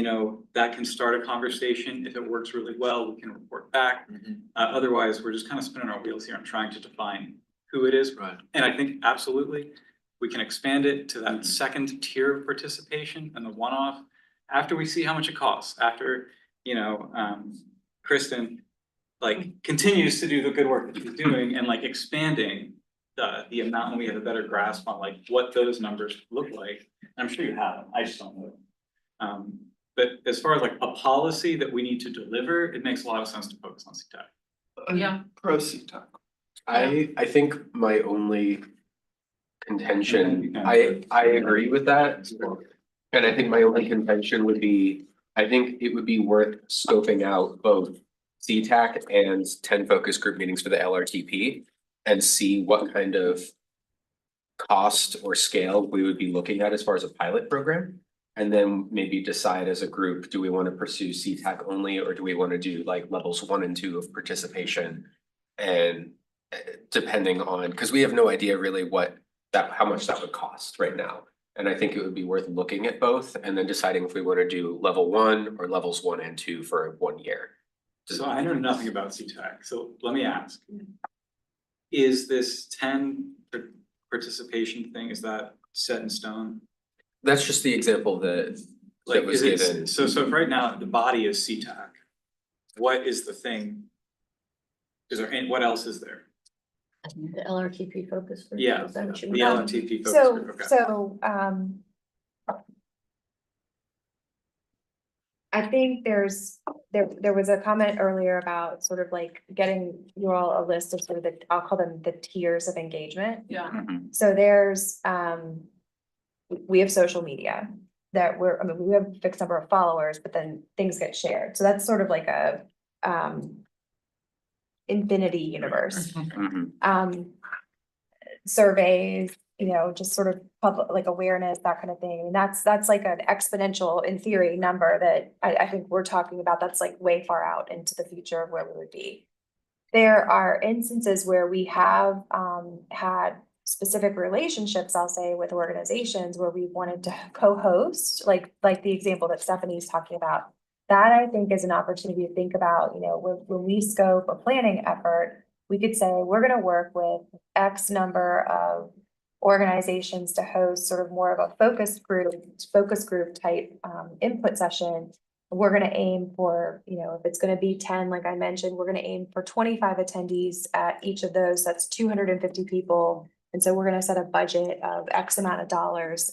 that can start a conversation. If it works really well, we can report back. Otherwise, we're just kind of spinning our wheels here and trying to define who it is. Right. And I think absolutely, we can expand it to that second tier of participation and the one-off. After we see how much it costs, after, Kristen continues to do the good work that she's doing and expanding the amount, and we have a better grasp on what those numbers look like. I'm sure you have them, I just don't know them. But as far as a policy that we need to deliver, it makes a lot of sense to focus on CTAC. Yeah. Pro CTAC. I think my only contention, I agree with that. And I think my only contention would be, I think it would be worth scoping out both CTAC and 10 focus group meetings for the LRTP and see what kind of cost or scale we would be looking at as far as a pilot program. And then maybe decide as a group, do we want to pursue CTAC only, or do we want to do levels 1 and 2 of participation? And depending on, because we have no idea really how much that would cost right now. And I think it would be worth looking at both and then deciding if we want to do level 1 or levels 1 and 2 for 1 year. So I know nothing about CTAC, so let me ask. Is this 10 participation thing, is that set in stone? That's just the example that was given. So if right now the body is CTAC, what is the thing? What else is there? The LRTP focus group. Yeah, is that what you the mean? LMTP focus group, okay. So, I think there was a comment earlier about sort of getting you all a list of sort of I'll call them the tiers of engagement. Yeah. So there's, we have social media that we have a fixed number of followers, but then things get shared. So that's sort of like a, infinity universe. Surveys, just sort of public, awareness, that kind of thing. And that's like an exponential, in theory, number that I think we're talking about. That's way far out into the future of where we would be. There are instances where we have had specific relationships, I'll say, with organizations where we wanted to co-host, like the example that Stephanie's talking about. That I think is an opportunity to think about, when we scope a planning effort, we could say, we're going to work with X number of organizations to host sort of more of a focus group type input session. We're going to aim for, if it's going to be 10, like I mentioned, we're going to aim for 25 attendees at each of those. That's 250 people. And so we're going to set a budget of X amount of dollars.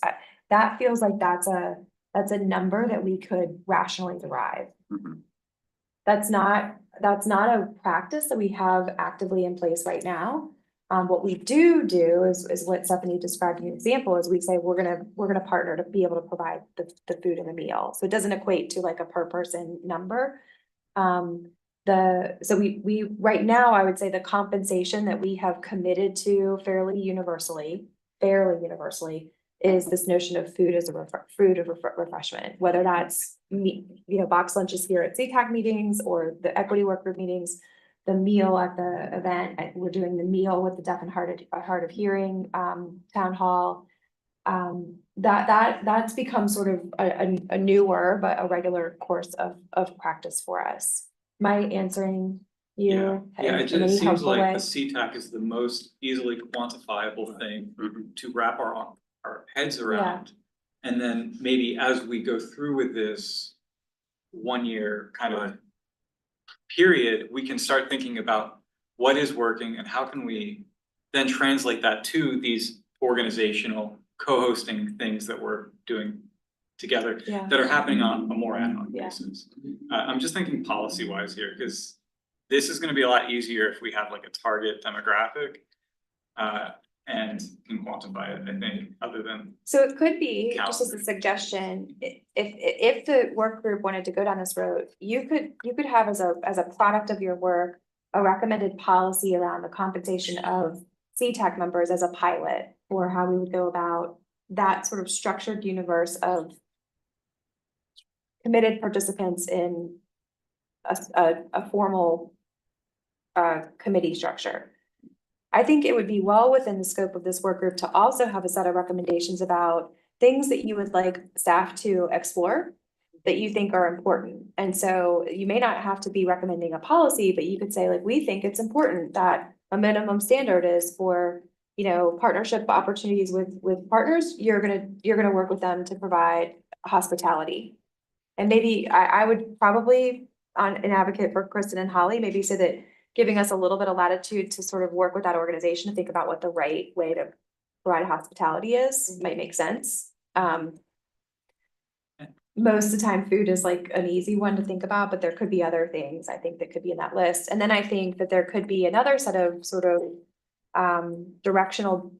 That feels like that's a number that we could rationally derive. That's not a practice that we have actively in place right now. What we do is what Stephanie described in the example, is we say we're gonna partner to be able to provide the food and the meal. So it doesn't equate to a per person number. So we right now, I would say the compensation that we have committed to fairly universally is this notion of food as a refreshment, whether that's box lunches here at CTAC meetings or the equity work group meetings, the meal at the event. We're doing the meal with the deaf and hard of hearing town hall. That's become sort of a newer but a regular course of practice for us. Am I answering you? Yeah, in it any seems helpful like way? a CTAC is the most easily quantifiable thing to wrap our heads around. And then maybe as we go through with this 1 year kind of period, we can start thinking about what is working and how can we then translate that to these organizational co-hosting things that we're doing together that are happening on a more ad hoc basis. I'm just thinking policy wise here, because this is going to be a lot easier if we have a target demographic and can quantify it, I think, other than. So it could be, just as a suggestion, if the work group wanted to go down this road, you could have as a product of your work, a recommended policy around the compensation of CTAC members as a pilot, or how we would go about that sort of structured universe of committed participants in a formal committee structure. I think it would be well within the scope of this work group to also have a set of recommendations about things that you would like staff to explore that you think are important. And so you may not have to be recommending a policy, but you could say like, we think it's important that a minimum standard is for, you know, partnership opportunities with partners, you're gonna work with them to provide hospitality. And maybe I would probably, on an advocate for Kristen and Holly, maybe say that giving us a little bit of latitude to sort of work with that organization to think about what the right way to provide hospitality is, might make sense. Most of the time, food is like an easy one to think about, but there could be other things, I think, that could be in that list. And then I think that there could be another set of sort of directional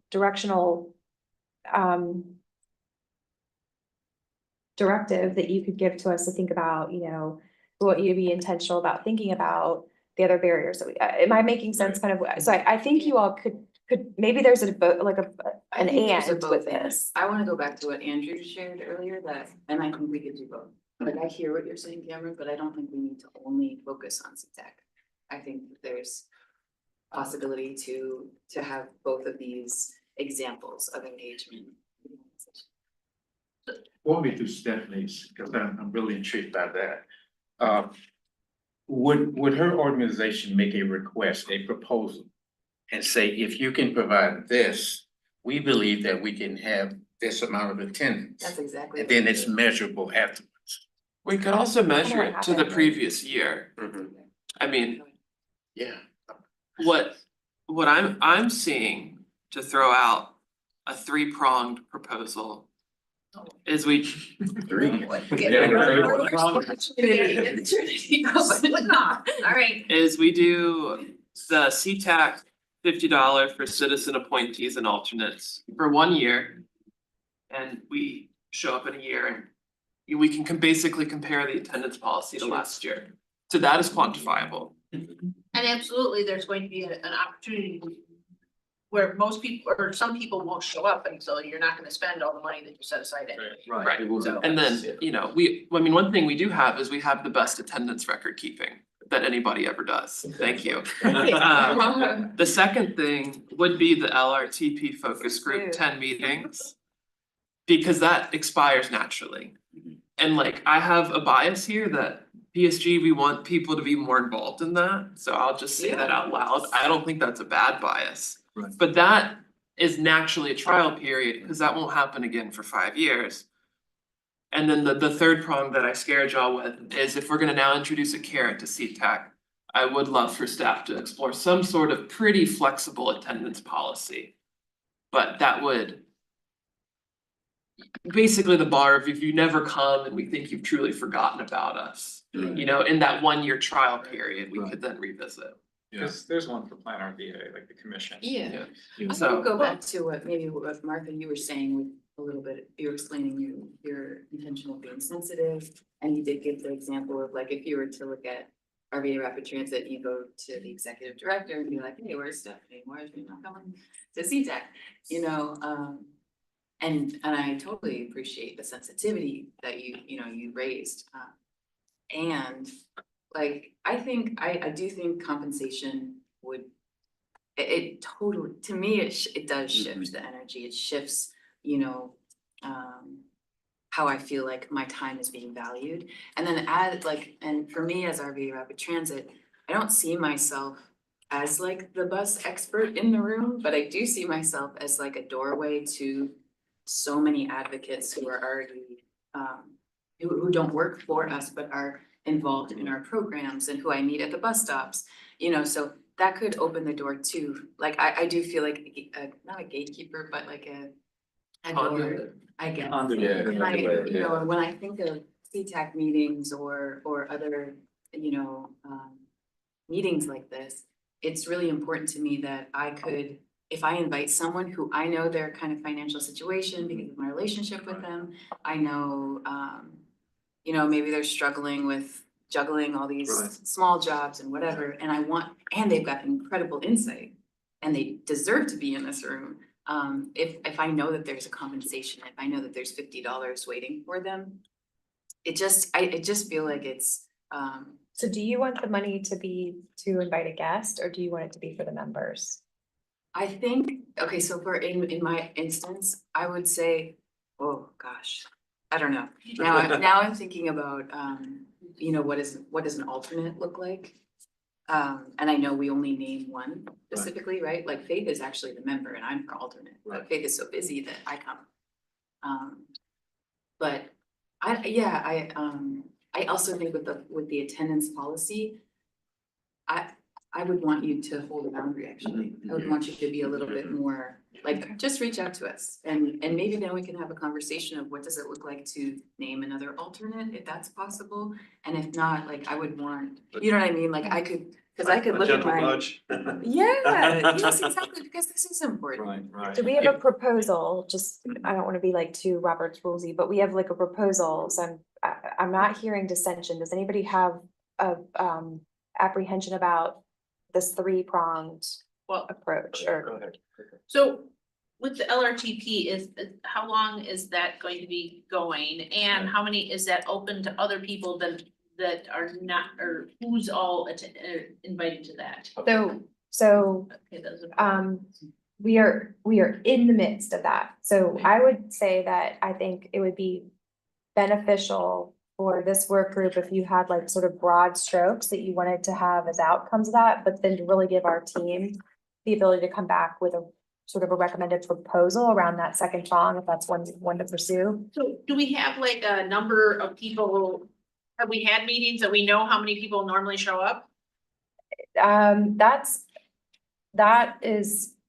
directive that you could give to us to think about, you know, what you'd be intentional about thinking about the other barriers that we, am I making sense kind of? So I think you all could, maybe there's a like I an think there's a and both with and. this. I wanna go back to what Andrew shared earlier, that, and I think we could do both. Like, I hear what you're saying, Cameron, but I don't think we need to only focus on CTAC. I think that there's possibility to have both of these examples of engagement. Walk me through Stephanie's, because I'm really intrigued by that. Would her organization make a request, a proposal? And say, if you can provide this, we believe that we can have this amount of attendance. That's exactly. And what then we it's do. measurable afterwards. We could also measure what it to the happened. previous year. I mean, Yeah. what I'm seeing, to throw out a 3-pronged proposal, is we All right. is we do the CTAC $50 for citizen appointees and alternates for 1 year. And we show up in a year and we can basically compare the attendance policy to last year. So that is quantifiable. And absolutely, there's going to be an opportunity where most people, or some people won't show up, and so you're not gonna spend all the money that you set aside anyway. Right. So- And then, you know, one thing we do have is we have the best attendance record keeping that anybody ever does. Thank you. The second thing would be the LRTP focus group 10 meetings. Because that expires naturally. And like, I have a bias here that PSG, we want people to be more involved in that, so I'll just say that out loud. I don't think that's a bad bias. Right. But that is naturally a trial period, because that won't happen again for 5 years. And then the third prong that I scared y'all with is, if we're gonna now introduce a carrot to CTAC, I would love for staff to explore some sort of pretty flexible attendance policy. But that would basically the bar of, if you never come and we think you've truly forgotten about us, you know, in that 1-year trial period, we could then revisit. There's one for Plan RDA, like the commission. Yeah. I So- would go back to what Martha, you were saying with a little bit, you were explaining your intention of being sensitive. And you did give the example of, like, if you were to look at RVA Rapid Transit, you go to the executive director and be like, hey, where's Stephanie? Why is she not coming to CTAC? You know, and I totally appreciate the sensitivity that you raised. And like, I do think compensation would, it totally, to me, it does shift the energy. It shifts, you know, how I feel like my time is being valued. And then and for me as RVA Rapid Transit, I don't see myself as like the bus expert in the room, but I do see myself as like a doorway to so many advocates who are already, who don't work for us, but are involved in our programs and who I meet at the bus stops, you know, so that could open the door to, like, I do feel like, not a gatekeeper, but like a door, I guess. And I, you know, when I think of CTAC meetings or other, you know, meetings like this, it's really important to me that I could, if I invite someone who I know their kind of financial situation because of my relationship with them, I know, you know, maybe they're struggling with juggling all these small jobs and whatever, and they've got incredible insight and they deserve to be in this room. If I know that there's a compensation, if I know that there's $50 waiting for them, I just feel like it's, So do you want the money to be to invite a guest, or do you want it to be for the members? I think, okay, so in my instance, I would say, oh gosh, I don't know. Now I'm thinking about, you know, what does an alternate look like? And I know we only name one specifically, right? Like Faith is actually the member and I'm her alternate, but Faith is so busy that I come. But I also think with the attendance policy, I would want you to hold a boundary, actually. I would want you to be a little bit more, like, just reach out to us. And maybe then we can have a conversation of what does it look like to name another alternate, if that's possible. And if not, like, I would want, you know what I mean? Like, I could, because I could A look at gentle my. nudge. Yeah, yes, exactly, because this is important. Right, right. Do we have a proposal? Just, I don't wanna be like too Robert's rulesy, but we have like a proposal, so I'm not hearing dissension. Does anybody have a, apprehension about this three-pronged Well, approach Go or? ahead. so with the LRTP how long is that going to be going? And how many, is that open to other people that are not, or who's all invited to that? So, Okay, those are. we are in the midst of that. So I would say that I think it would be beneficial for this work group if you had like sort of broad strokes that you wanted to have as outcomes of that, but then to really give our team the ability to come back with a sort of a recommended proposal around that second prong, if that's one to pursue. So do we have like a number of people, have we had meetings that we know how many people normally show up?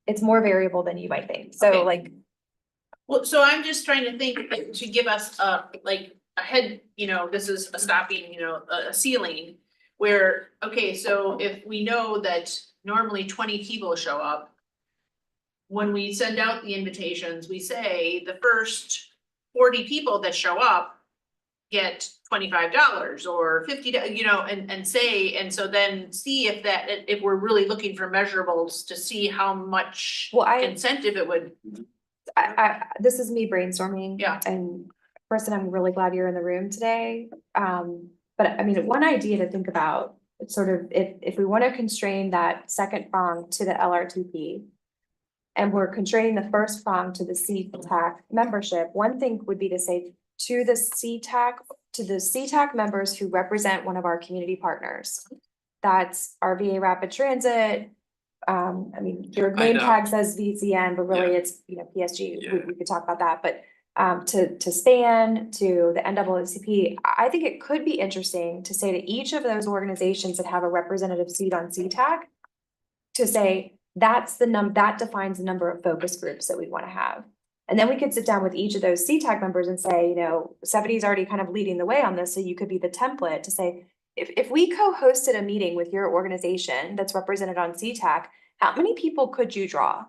It's more variable than you might think. So Okay. like, Well, so I'm just trying to think to give us like a head, you know, this is a stopping, you know, a ceiling. Where, okay, so if we know that normally 20 people show up. When we send out the invitations, we say the first 40 people that show up get $25 or $50, you know, and say, and so then see if we're really looking for measurables to see how much well, incentive it would. this is me brainstorming. Yeah. And Kristen, I'm really glad you're in the room today. But I mean, one idea to think about, it's sort of, if we want to constrain that second prong to the LRTP. And we're constraining the first prong to the CTAC membership, one thing would be to say to the CTAC members who represent one of our community partners. That's RVA Rapid Transit. I mean, your I name know. tag says VCN, but really Yeah. it's, you know, PSG, Yeah. we could talk about that, but. To SPAN, to the NAACP, I think it could be interesting to say to each of those organizations that have a representative seat on CTAC. To say, that defines the number of focus groups that we wanna have. And then we could sit down with each of those CTAC members and say, you know, 70's already kind of leading the way on this, so you could be the template to say. If we co-hosted a meeting with your organization that's represented on CTAC, how many people could you draw?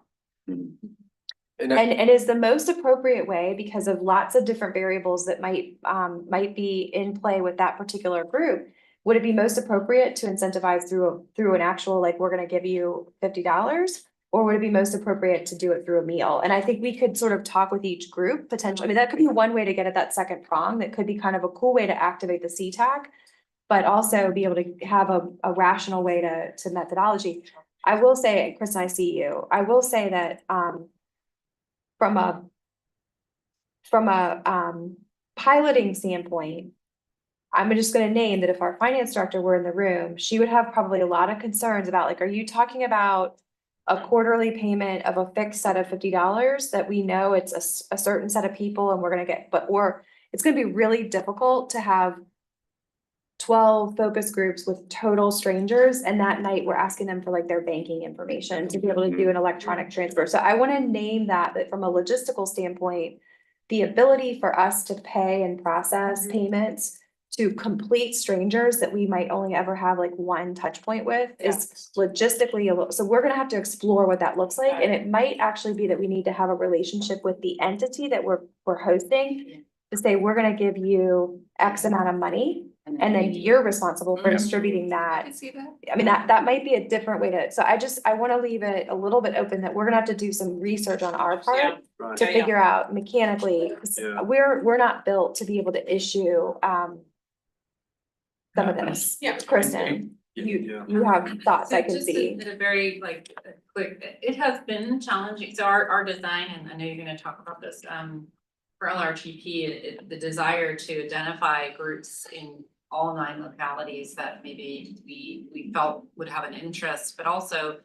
And is the most appropriate way, because of lots of different variables that might be in play with that particular group. Would it be most appropriate to incentivize through an actual, like, we're gonna give you $50? Or would it be most appropriate to do it through a meal? And I think we could sort of talk with each group potentially. I mean, that could be one way to get at that second prong. That could be kind of a cool way to activate the CTAC. But also be able to have a rational way to methodology. I will say, Kristen, I see you. I will say that, from a piloting standpoint, I'm just gonna name that if our finance director were in the room, she would have probably a lot of concerns about, like, are you talking about a quarterly payment of a fixed set of $50 that we know it's a certain set of people and we're gonna get, or it's gonna be really difficult to have 12 focus groups with total strangers, and that night we're asking them for like their banking information to be able to do an electronic transfer. So I want to name that from a logistical standpoint, the ability for us to pay and process payments to complete strangers that we might only ever have like one touch point with is logistically, so we're gonna have to explore what that looks like. And it might actually be that we need to have a relationship with the entity that we're hosting to say, we're gonna give you X amount of money. And then you're responsible for distributing that. I see that. I mean, that might be a different way to, so I wanna leave it a little bit open that we're gonna have to do some research on our part Right. to figure out mechanically, 'cause Yeah. we're not built to be able to issue, some of this. Yeah. Kristen, Yeah. you have thoughts I So can just see. at a very like quick, it has been challenging, so our design, and I know you're gonna talk about this, for LRTP, the desire to identify groups in all 9 localities that maybe we felt would have an interest, but also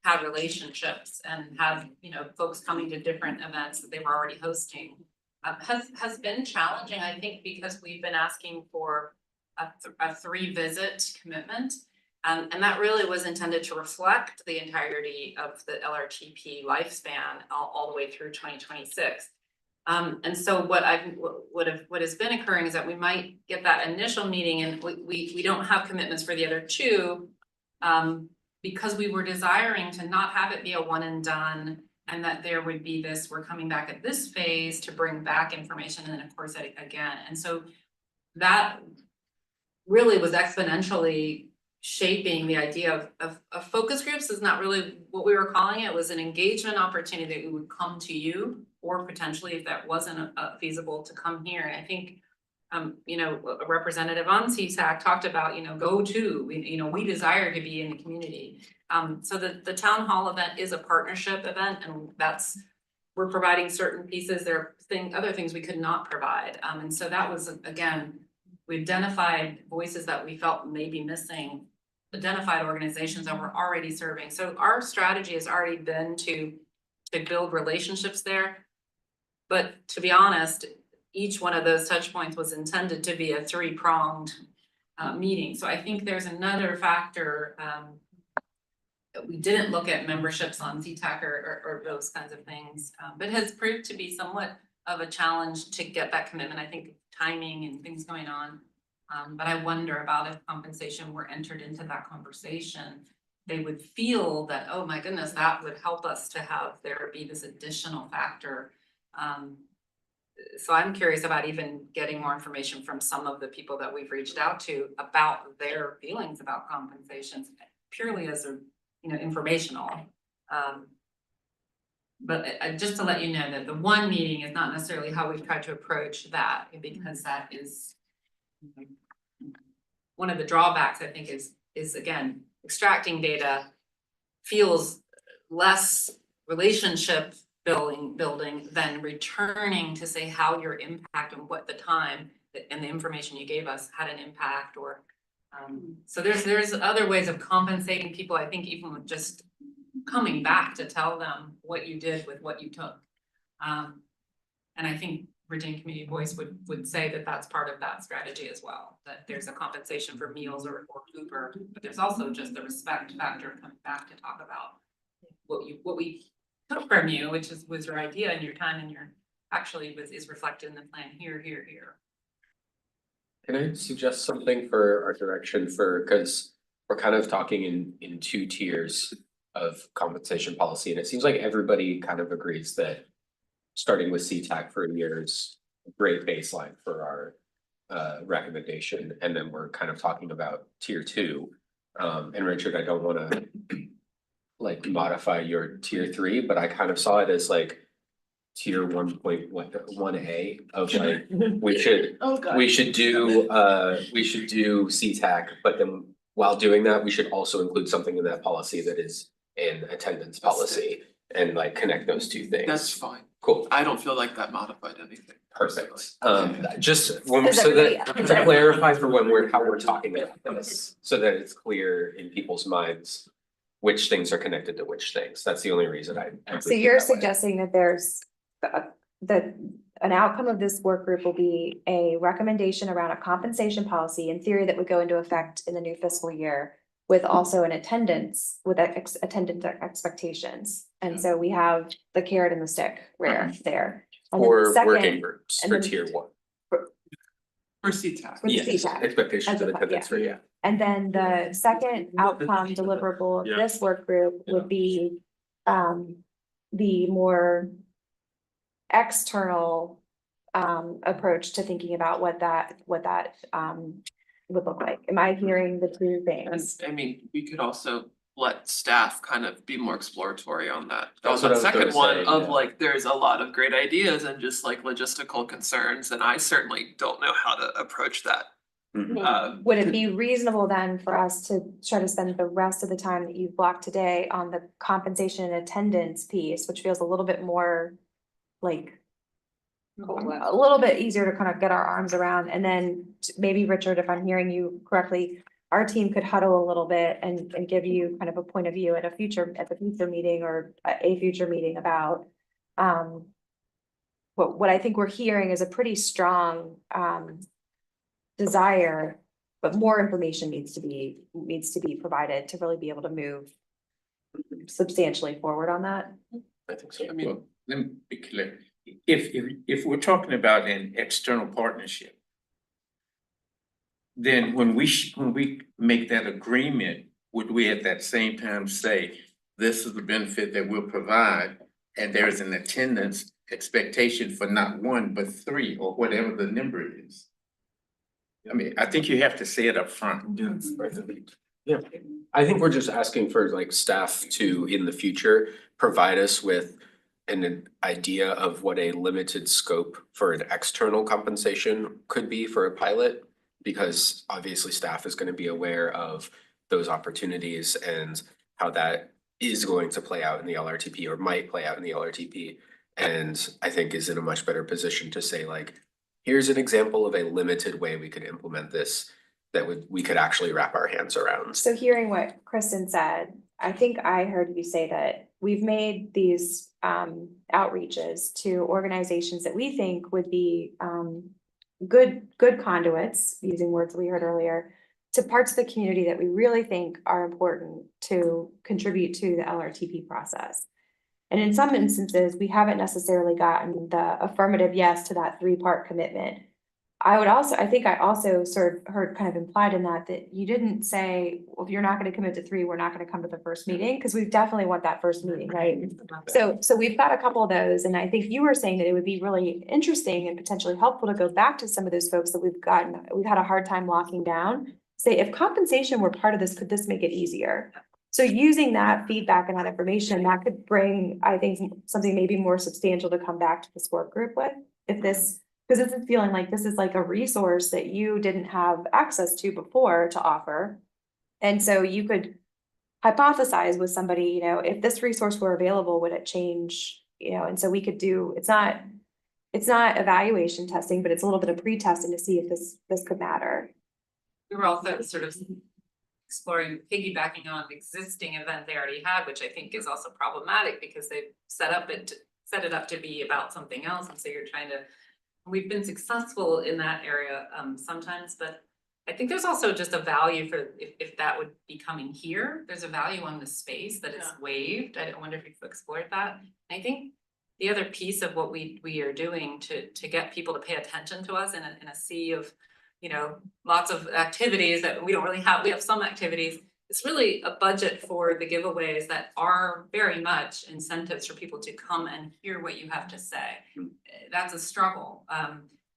have relationships and have, you know, folks coming to different events that they were already hosting. Has been challenging, I think, because we've been asking for a 3-visit commitment. And that really was intended to reflect the entirety of the LRTP lifespan all the way through 2026. And so what has been occurring is that we might get that initial meeting and we don't have commitments for the other 2. Because we were desiring to not have it be a one and done, and that there would be this, we're coming back at this phase to bring back information, and then of course again. And so that really was exponentially shaping the idea of focus groups is not really what we were calling it. It was an engagement opportunity that we would come to you, or potentially if that wasn't feasible to come here. And I think you know, a representative on CSAC talked about, you know, we desire to be in the community. So the town hall event is a partnership event, and we're providing certain pieces. There are other things we could not provide. And so that was, again, we identified voices that we felt may be missing, identified organizations that we're already serving. So our strategy has already been to build relationships there. But to be honest, each one of those touch points was intended to be a 3-pronged meeting. So I think there's another factor that we didn't look at memberships on CTAC or those kinds of things, but has proved to be somewhat of a challenge to get that commitment. I think timing and things going on. But I wonder about if compensation were entered into that conversation, they would feel that, oh my goodness, that would help us to have there be this additional factor. So I'm curious about even getting more information from some of the people that we've reached out to about their feelings about compensations, purely as a, you know, informational. But just to let you know that the one meeting is not necessarily how we've tried to approach that, because that is one of the drawbacks, I think, is again, extracting data feels less relationship building than returning to say how your impact and what the time and the information you gave us had an impact, or so there's other ways of compensating people, I think, even with just coming back to tell them what you did with what you took. And I think Virginia Community Voice would say that that's part of that strategy as well, that there's a compensation for meals or Uber, but there's also just the respect factor of coming back to talk about what we took from you, which was your idea and your time and your is reflected in the plan here. Can I suggest something for our direction because we're kind of talking in 2 tiers of compensation policy, and it seems like everybody kind of agrees that starting with CTAC for a year is a great baseline for our recommendation, and then we're kind of talking about tier 2. And Richard, I don't want to like modify your tier 3, but I kind of saw it as like tier 1.1A of like we should do CTAC, but then while doing that, we should also include something in that policy that is an attendance policy and like connect those 2 things. That's fine. Cool. I don't feel like that modified anything. Perfect. Just so that to clarify for how we're talking about this, so that it's clear in people's minds which things are connected to which things. That's the only reason I. So you're suggesting that there's that an outcome of this work group will be a recommendation around a compensation policy in theory that would go into effect in the new fiscal year, with also an attendance attendance expectations. And so we have the carrot and the stick there. And then the Or second- working groups and for then- tier 1. For CTAC. For the Yes, CTAC. expectations As of a- attendance for, yeah. And then the second outcome deliverable of Yeah. this work group would be the more external approach to thinking about what that would look like. Am I hearing the 2 And things? I mean, we could also let staff kind of be more exploratory on that. That's On what I the was gonna second one say, of yeah. like, there's a lot of great ideas and just like logistical concerns, and I certainly don't know how to approach that. Would it be reasonable then for us to try to spend the rest of the time that you've blocked today on the compensation and attendance piece, which feels a little bit more like a little bit easier to kind of get our arms around, and then maybe Richard, if I'm hearing you correctly, our team could huddle a little bit and give you kind of a point of view at the future meeting or a future meeting about what I think we're hearing is a pretty strong desire, but more information needs to be provided to really be able to move substantially forward on that. I think so. I mean, well, let me be clear. If we're talking about an external partnership, then when we make that agreement, would we at that same time say, this is the benefit that we'll provide, and there is an attendance expectation for not one, but three, or whatever the number is? I mean, I think you have to say it up front. Yeah, I think we're just asking for like staff to, in the future, provide us with an idea of what a limited scope for an external compensation could be for a pilot. Because obviously staff is gonna be aware of those opportunities and how that is going to play out in the LRTP or might play out in the LRTP. And I think is in a much better position to say like, here's an example of a limited way we could implement this that we could actually wrap our hands around. So hearing what Kristen said, I think I heard you say that we've made these outreaches to organizations that we think would be good conduits, using words we heard earlier, to parts of the community that we really think are important to contribute to the LRTP process. And in some instances, we haven't necessarily gotten the affirmative yes to that 3-part commitment. I think I also sort of heard kind of implied in that you didn't say, well, if you're not going to commit to 3, we're not going to come to the first meeting, because we definitely want that first meeting, right? So we've got a couple of those, and I think you were saying that it would be really interesting and potentially helpful to go back to some of those folks that we've had a hard time locking down. Say, if compensation were part of this, could this make it easier? So using that feedback and that information, that could bring, I think, something maybe more substantial to come back to this work group with, because this is feeling like this is like a resource that you didn't have access to before to offer. And so you could hypothesize with somebody, if this resource were available, would it change, and so we could do, it's not evaluation testing, but it's a little bit of pre-testing to see if this could matter. We were also sort of exploring piggybacking on an existing event they already had, which I think is also problematic because they've set it up to be about something else, and so you're trying to. We've been successful in that area sometimes, but I think there's also just a value for if that would be coming here. There's a value on the space that is waived. I wonder if you've explored that. I think the other piece of what we are doing to get people to pay attention to us in a sea of lots of activities that we don't really have. We have some activities. It's really a budget for the giveaways that are very much incentives for people to come and hear what you have to say. That's a struggle.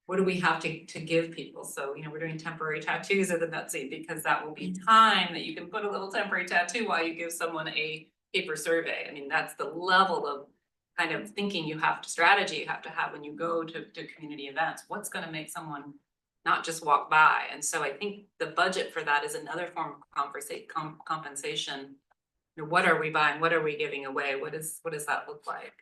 What do we have to give people? So, we're doing temporary tattoos at the Nutsy because that will be time that you can put a little temporary tattoo while you give someone a paper survey. I mean, that's the level of kind of thinking strategy you have to have when you go to community events. What's going to make someone not just walk by? And so I think the budget for that is another form of compensation. What are we buying? What are we giving away? What does that look like?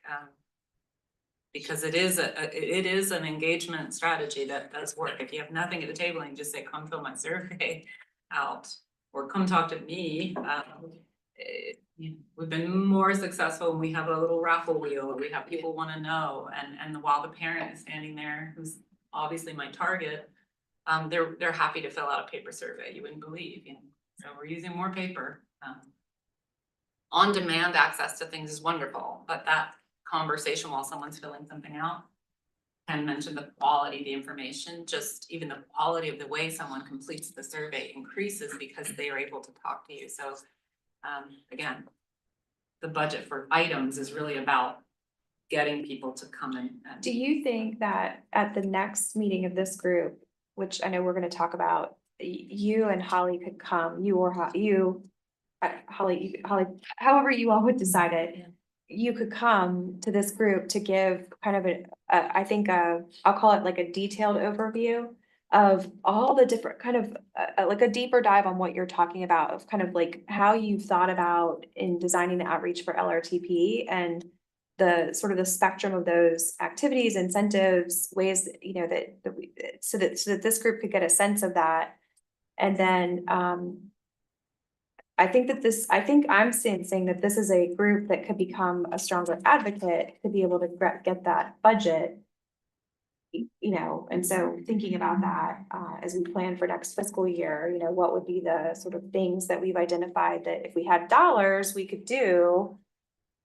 Because it is an engagement strategy that does work. If you have nothing at the table and you just say, come fill my survey out, or come talk to me, we've been more successful when we have a little raffle wheel, or we have people want to know, and while the parent is standing there, who's obviously my target, they're happy to fill out a paper survey. You wouldn't believe, so we're using more paper. On-demand access to things is wonderful, but that conversation while someone's filling something out, and mention the quality of the information, just even the quality of the way someone completes the survey increases because they are able to talk to you. So again, the budget for items is really about getting people to come in. Do you think that at the next meeting of this group, which I know we're going to talk about, you and Holly could come, Holly, however you all would decide it, you could come to this group to give kind of I'll call it like a detailed overview of all the different kind of like a deeper dive on what you're talking about, of kind of like how you've thought about in designing the outreach for LRTP and the sort of the spectrum of those activities, incentives, ways, you know, so that this group could get a sense of that. And then, I think I'm saying that this is a group that could become a stronger advocate, to be able to get that budget. You know, and so thinking about that, as we plan for next fiscal year, you know, what would be the sort of things that we've identified that if we had dollars, we could do.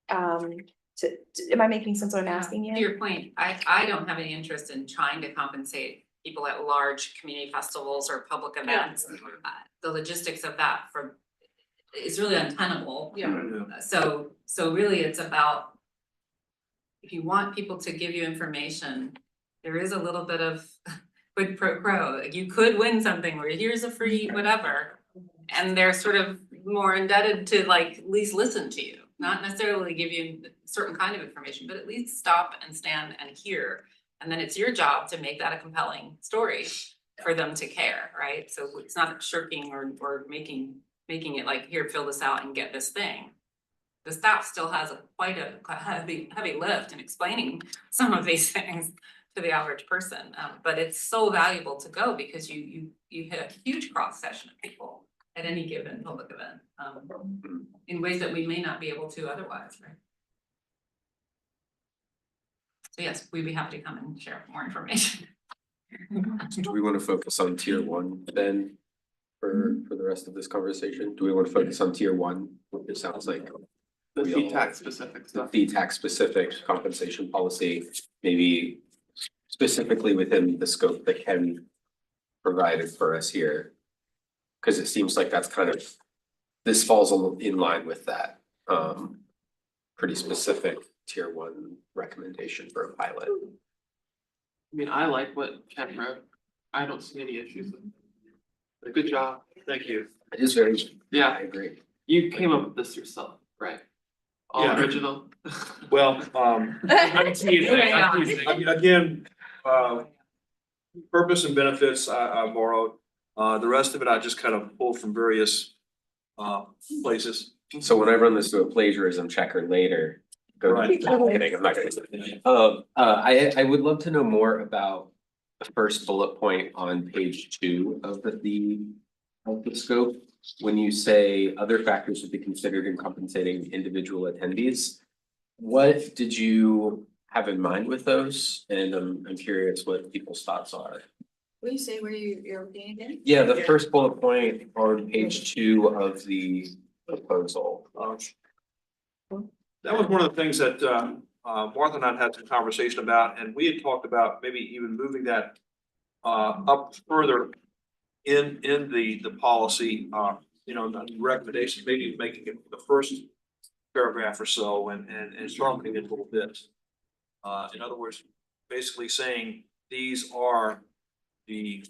Am I making sense what I'm asking To you? your point, I don't have any interest in trying to compensate people at large community festivals or public events. The logistics of that is really untenable. So really it's about, if you want people to give you information, there is a little bit of quid pro quo. You could win something where here's a free whatever. And they're sort of more indebted to like at least listen to you, not necessarily give you a certain kind of information, but at least stop and stand and hear. And then it's your job to make that a compelling story for them to care, right? So it's not shirking or making it like, here, fill this out and get this thing. The staff still has quite a heavy lift in explaining some of these things to the average person. But it's so valuable to go because you hit a huge cross section of people at any given public event, in ways that we may not be able to otherwise, right? So yes, we'd be happy to come and share more information. Do we want to focus on tier one then for the rest of this conversation? Do we want to focus on tier one? It sounds like The we fee all- tax specific stuff. the tax specific compensation policy, maybe specifically within the scope that Ken provided for us here. Cause it seems like that's kind of, this falls in line with that, pretty specific tier one recommendation for a pilot. I mean, I like what Ken wrote. I don't see any issues with it. Good job. Thank you. It is very, Yeah, I agree. you came up with this yourself, right? All Yeah. original. Well, I'm teasing, I'm teasing. again, purpose and benefits I borrowed. The rest of it I just kind of pulled from various places. So when I run this to a plagiarism checker later, go. Right. I'm kidding, I'm not gonna. I would love to know more about the first bullet point on page 2 of the scope. When you say other factors should be considered in compensating individual attendees, what did you have in mind with those? And I'm curious what people's thoughts are. Will you say where you're looking again? Yeah, the first bullet point on page 2 of the proposal. That was one of the things that Martha and I had some conversation about, and we had talked about maybe even moving that up further in the policy, the recommendations, maybe making it the first paragraph or so and sharpening it a little bit. In other words, basically saying these are the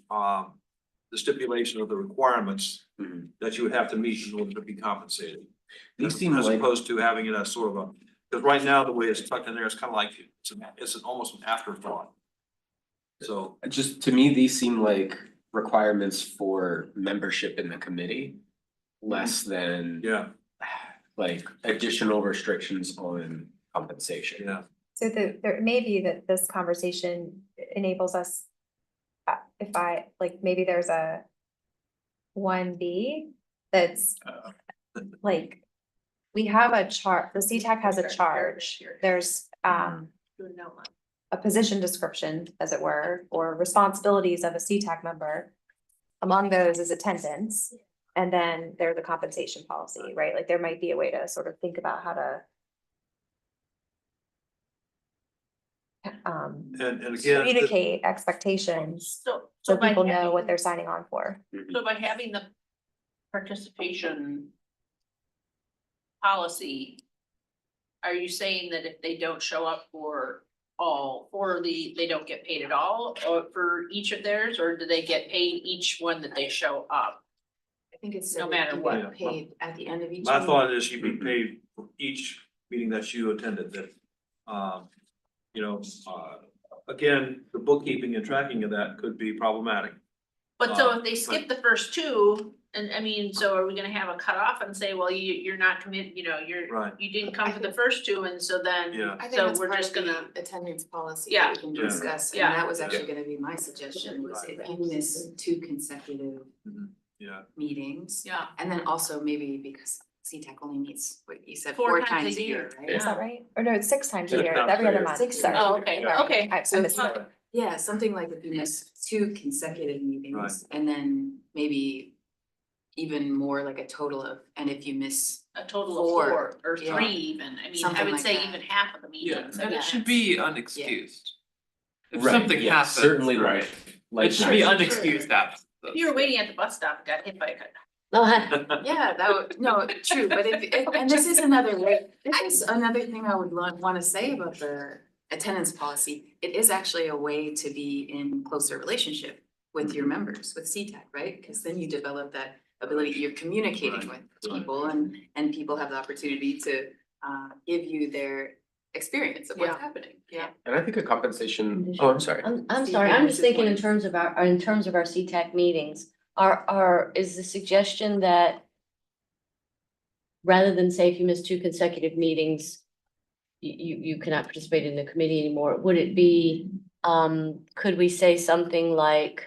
stipulation of the requirements that you would have to meet in order to be compensated. These seem As like, opposed to having it as sort of because right now, the way it's tucked in there, it's kind of like, it's almost an afterthought. So, just to me, these seem like requirements for membership in the committee. Less than yeah, like additional restrictions on compensation. yeah. So there may be that this conversation enables us. Maybe there's a 1B that's like, we have a chart, the CTAC has a charge, there's a position description, as it were, or responsibilities of a CTAC member. Among those is attendance, and then there's a compensation policy, right? Like there might be a way to sort of think about how to And again, communicate expectations, So so by people know having- what they're signing on for. So by having the participation policy, are you saying that if they don't show up they don't get paid at all, or for each of theirs, or do they get paid each one that they show up? I think it's. No said matter you what. get paid at the end of each. my one. thought is you'd be paid for each meeting that you attended that, again, the bookkeeping and tracking of that could be problematic. But so if they skip the first two, and I mean, so are we gonna have a cutoff and say, well, you're not committed, you know, Right. you didn't come to the first two, and so then. Yeah. I think So that's we're part just of the gonna, attendance policy Yeah. that we can Yeah. discuss, and Yeah. that was actually gonna be my suggestion, was if you miss 2 consecutive Yeah. meetings. yeah, And then also maybe because CTEC only meets, what you said, Four 4 times times a a year, year. right? Is that right? Or no, it's 6 times a Six year, times every a other year. month. 6 Sorry. times. oh, okay, Yeah. okay. I So missed it. Yeah, something like if you miss 2 consecutive meetings, Right. and then maybe even more like a total of, and if you miss, A total of 4 or Yeah. 3 even, I mean, I Something would like say that. even half of the Yeah, meetings. and Yeah. it should be unexcused. If Right, something yeah, happens. certainly right, like- like It should be that. unexcused absence. If you were waiting at the bus stop, and got hit by a car. yeah, that would, no, true, but and this is another way, this is another thing I would wanna say about the attendance policy. It is actually a way to be in closer relationship with your members, with CTEC, right? Cause then you develop that ability, you're communicating with people, and people have the opportunity to give you their experience of what's Yeah. happening, yeah. And I think a compensation, oh, I'm sorry. I'm See, sorry, yeah, I'm this just is thinking in one- terms of our CTAC meetings, is the suggestion that rather than say if you miss 2 consecutive meetings, you cannot participate in the committee anymore, would it be, could we say something like,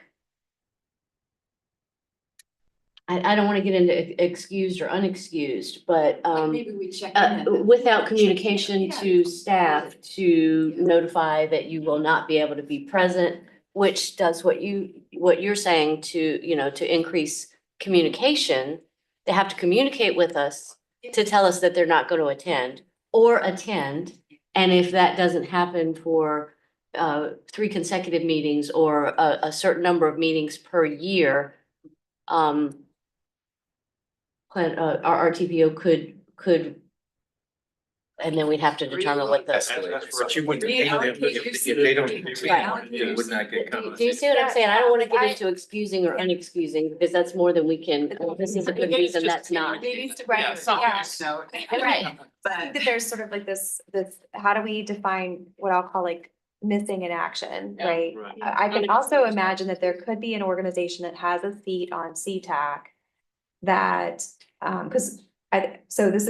I don't wanna get into excused or unexcused, but, Maybe we check in at the- without communication to Yeah. staff to Yeah. notify that you will not be able to be present, which does what you're saying to, you know, to increase communication. They have to communicate with us to tell us that they're not going to attend or attend. And if that doesn't happen for 3 consecutive meetings or a certain number of meetings per year, our RTPO could, and then we'd have to determine what the. But you wouldn't, if they don't, you would not get Do you see what I'm saying? I don't wanna get into excusing or unexcusing, because that's more than we can, this is a good reason, that's not. Maybe it's Yeah, something. Right. But I think that there's sort of like this, how do we define what I'll call like missing in action, Yeah. right? Right. I can also imagine that there could be an organization that has a seat on CTAC that, so this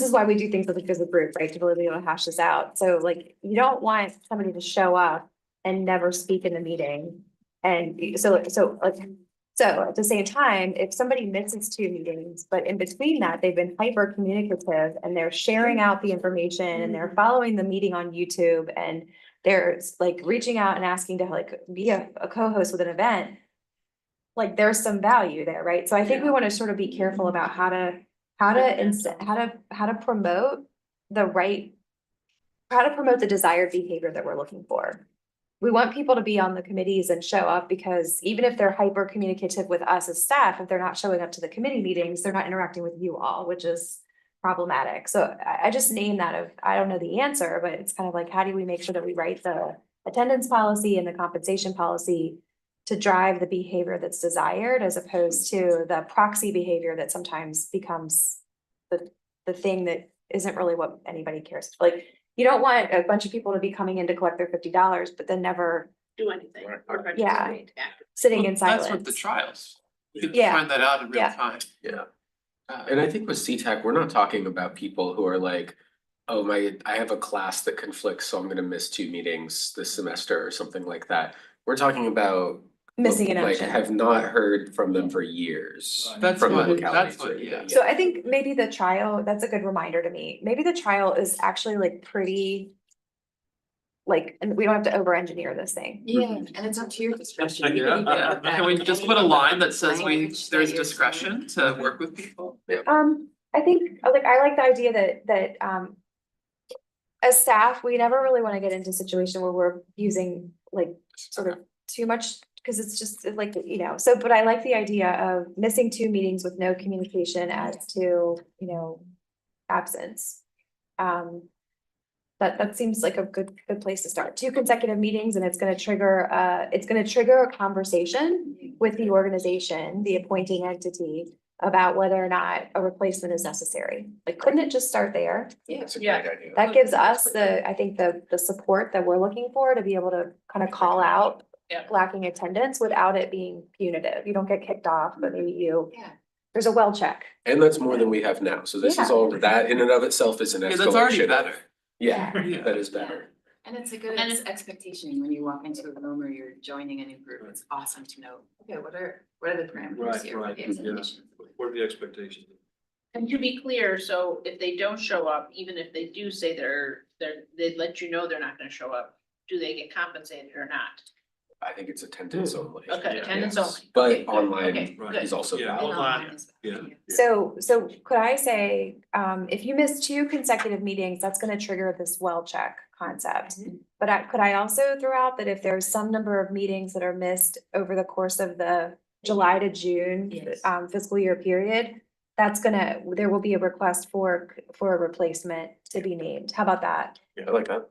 is why we do things like as a group, right, to really be able to hash this out. So like, you don't want somebody to show up and never speak in the meeting. And so at the same time, if somebody misses 2 meetings, but in between that, they've been hyper communicative and they're sharing out the information and they're following the meeting on YouTube and they're like reaching out and asking to like be a co-host with an event, like there's some value there, right? So I think we want to sort of be careful about how to promote the desired behavior that we're looking for. We want people to be on the committees and show up because even if they're hyper communicative with us as staff, if they're not showing up to the committee meetings, they're not interacting with you all, which is problematic. So I just named that I don't know the answer, but it's kind of like, how do we make sure that we write the attendance policy and the compensation policy to drive the behavior that's desired as opposed to the proxy behavior that sometimes becomes the thing that isn't really what anybody cares. Like, you don't want a bunch of people to be coming in to collect their $50, but then never Do anything. or Yeah. participate actively. sitting Well, in silence. That's what the trials. You can Yeah. find that out in real Yeah. time. Yeah. And I think with CTAC, we're not talking about people who are like, oh, I have a class that conflicts, so I'm gonna miss 2 meetings this semester or something like that. We're talking about Missing in like action. have not heard from them for years. That's from the what- localities that's what- or anything, yeah. So I think maybe the trial, that's a good reminder to me. Maybe the trial is actually like pretty. Like, and we don't have to over-engineer this thing. yeah, and it's up to your discretion. You Yeah. can even put that Can we in just any put a line that says language there's that you're discretion to work with people? I think, like, I like the idea that, as staff, we never really want to get into a situation where we're using like sort of too much, because it's just like, you know, so, but I like the idea of missing 2 meetings with no communication as to, you know, absence. That seems like a good place to start. 2 consecutive meetings and it's gonna trigger a conversation with the organization, the appointing entity, about whether or not a replacement is necessary. Like, couldn't it just start there? Yeah. That's a Yeah. great idea. That gives us the, I think, the support that we're looking for to be able to kind of call out Yeah. lacking attendance without it being punitive. You don't get kicked off, but maybe Yeah. there's a well check. And that's more than we have now. So this is Yeah. all, that in and of itself is an escalation. Yeah, that's already better. Yeah, Yeah. that is better. And it's a good expectation when you walk into a room or you're joining a new group. It's awesome to know, okay, what are the parameters Right, here? What are right, the yeah. expectations? What are the expectations? And to be clear, so if they don't show up, even if they do say they let you know they're not gonna show up, do they get compensated or not? I think it's attendance only. Okay, Yeah. attendance Yes. only. Okay, But good. online Okay, Right. good. is also. Yeah. And online, online is- yeah. So could I say, if you miss 2 consecutive meetings, that's gonna trigger this well check concept. But could I also throw out that if there's some number of meetings that are missed over the course of the July to June Yes. fiscal year period, there will be a request for a replacement to be named. How about that? I like that.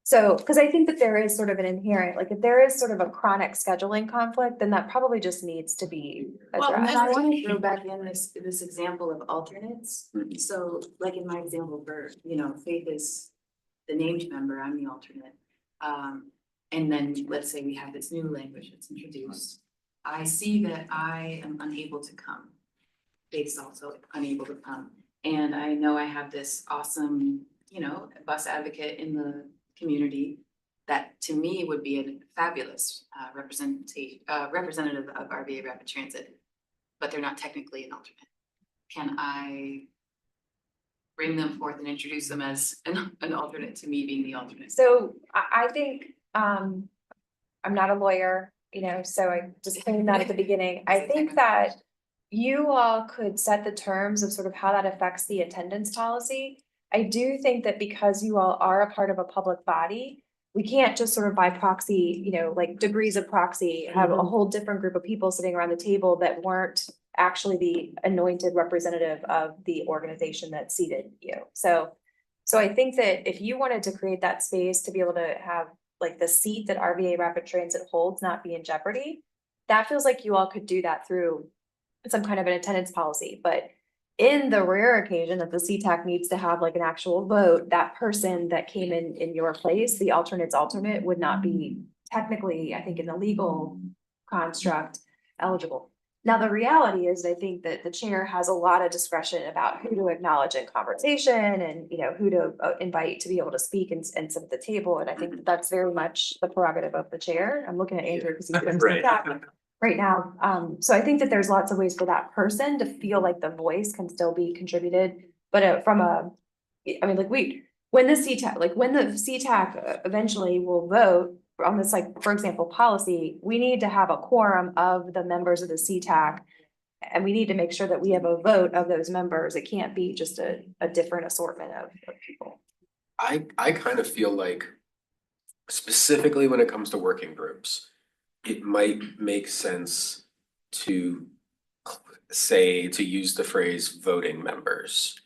So, because I think that there is sort of an inherent, like, if there is sort of a chronic scheduling conflict, then that probably just needs to be Well, and then I addressed. want to throw back in this example of alternates. Mhm. So like in my example for, Faith is the named member, I'm the alternate. And then let's say we have this new language that's introduced. I see that I am unable to come. Faith's also unable to come. And I know I have this awesome, bus advocate in the community that to me would be a fabulous representative of RVA Rapid Transit, but they're not technically an alternate. Can I bring them forth and introduce them as an alternate to me being the alternate? So I think, I'm not a lawyer, so I just claimed that at the beginning. I think that you all could set the terms of sort of how that affects the attendance policy. I do think that because you all are a part of a public body, we can't just sort of by proxy, like degrees of proxy, have a whole different group of people sitting around the table that weren't actually the anointed representative of the organization that seated you. So I think that if you wanted to create that space to be able to have like the seat that RVA Rapid Transit holds not be in jeopardy, that feels like you all could do that through some kind of an attendance policy. But in the rare occasion that the CTAC needs to have like an actual vote, that person that came in your place, the alternate's alternate, would not be technically, I think in the legal construct, eligible. Now, the reality is, I think that the chair has a lot of discretion about who to acknowledge in conversation and, who to invite to be able to speak and sit at the table. And I think that that's very much the prerogative of the chair. I'm looking at Andrew because he's doing Right. CTAC right now. So I think that there's lots of ways for that person to feel like the voice can still be contributed, but when the CTAC eventually will vote on this, like, for example, policy, we need to have a quorum of the members of the CTAC. And we need to make sure that we have a vote of those members. It can't be just a different assortment of people. I kind of feel like specifically when it comes to working groups, it might make sense to use the phrase voting members,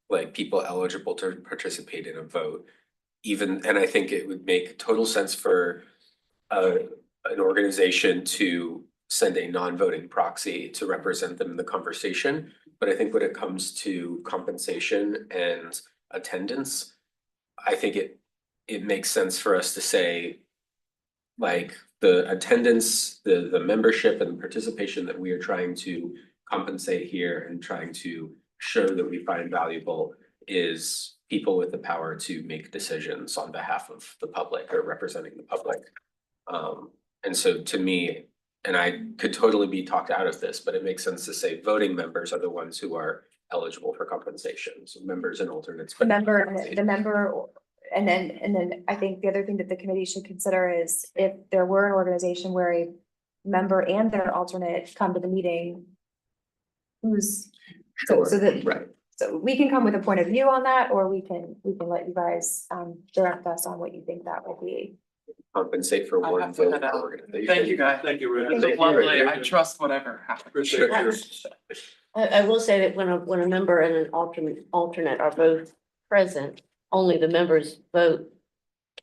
like people eligible to participate in a vote. And I think it would make total sense for an organization to send a non-voting proxy to represent them in the conversation. But I think when it comes to compensation and attendance, I think it makes sense for us to say, like, the attendance, the membership and participation that we are trying to compensate here and trying to show that we find valuable is people with the power to make decisions on behalf of the public or representing the public. And so to me, and I could totally be talked out of this, but it makes sense to say voting members are the ones who are eligible for compensation. So members and alternates. The member, and then I think the other thing that the committee should consider is if there were an organization where a member and their alternate come to the meeting, so that, Right. so we can come with a point of view on that, or we can let you guys direct us on what you think that will be. Compensate for I one have to vote head out. per organization. Thank you, guys. Thank you, Rick. This Thank is you. lovely. I trust whatever happens. Appreciate your. I will say that when a member and an alternate are both present, only the member's vote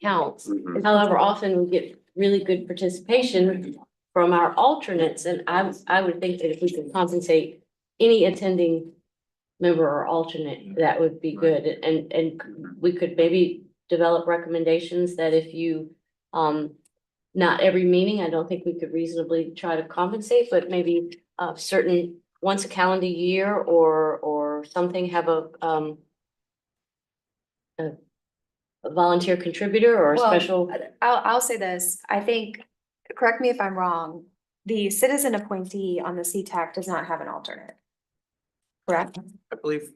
counts. Mhm. However, often we get really good participation from our alternates, and I would think that if we could compensate any attending member or alternate, that would be good. And we could maybe develop recommendations that if you, not every meeting, I don't think we could reasonably try to compensate, but maybe certain, once a calendar year or something, have a volunteer contributor or a Well, special. I'll say this, I think, correct me if I'm wrong, the citizen appointee on the CTAC does not have an alternate. Correct? I believe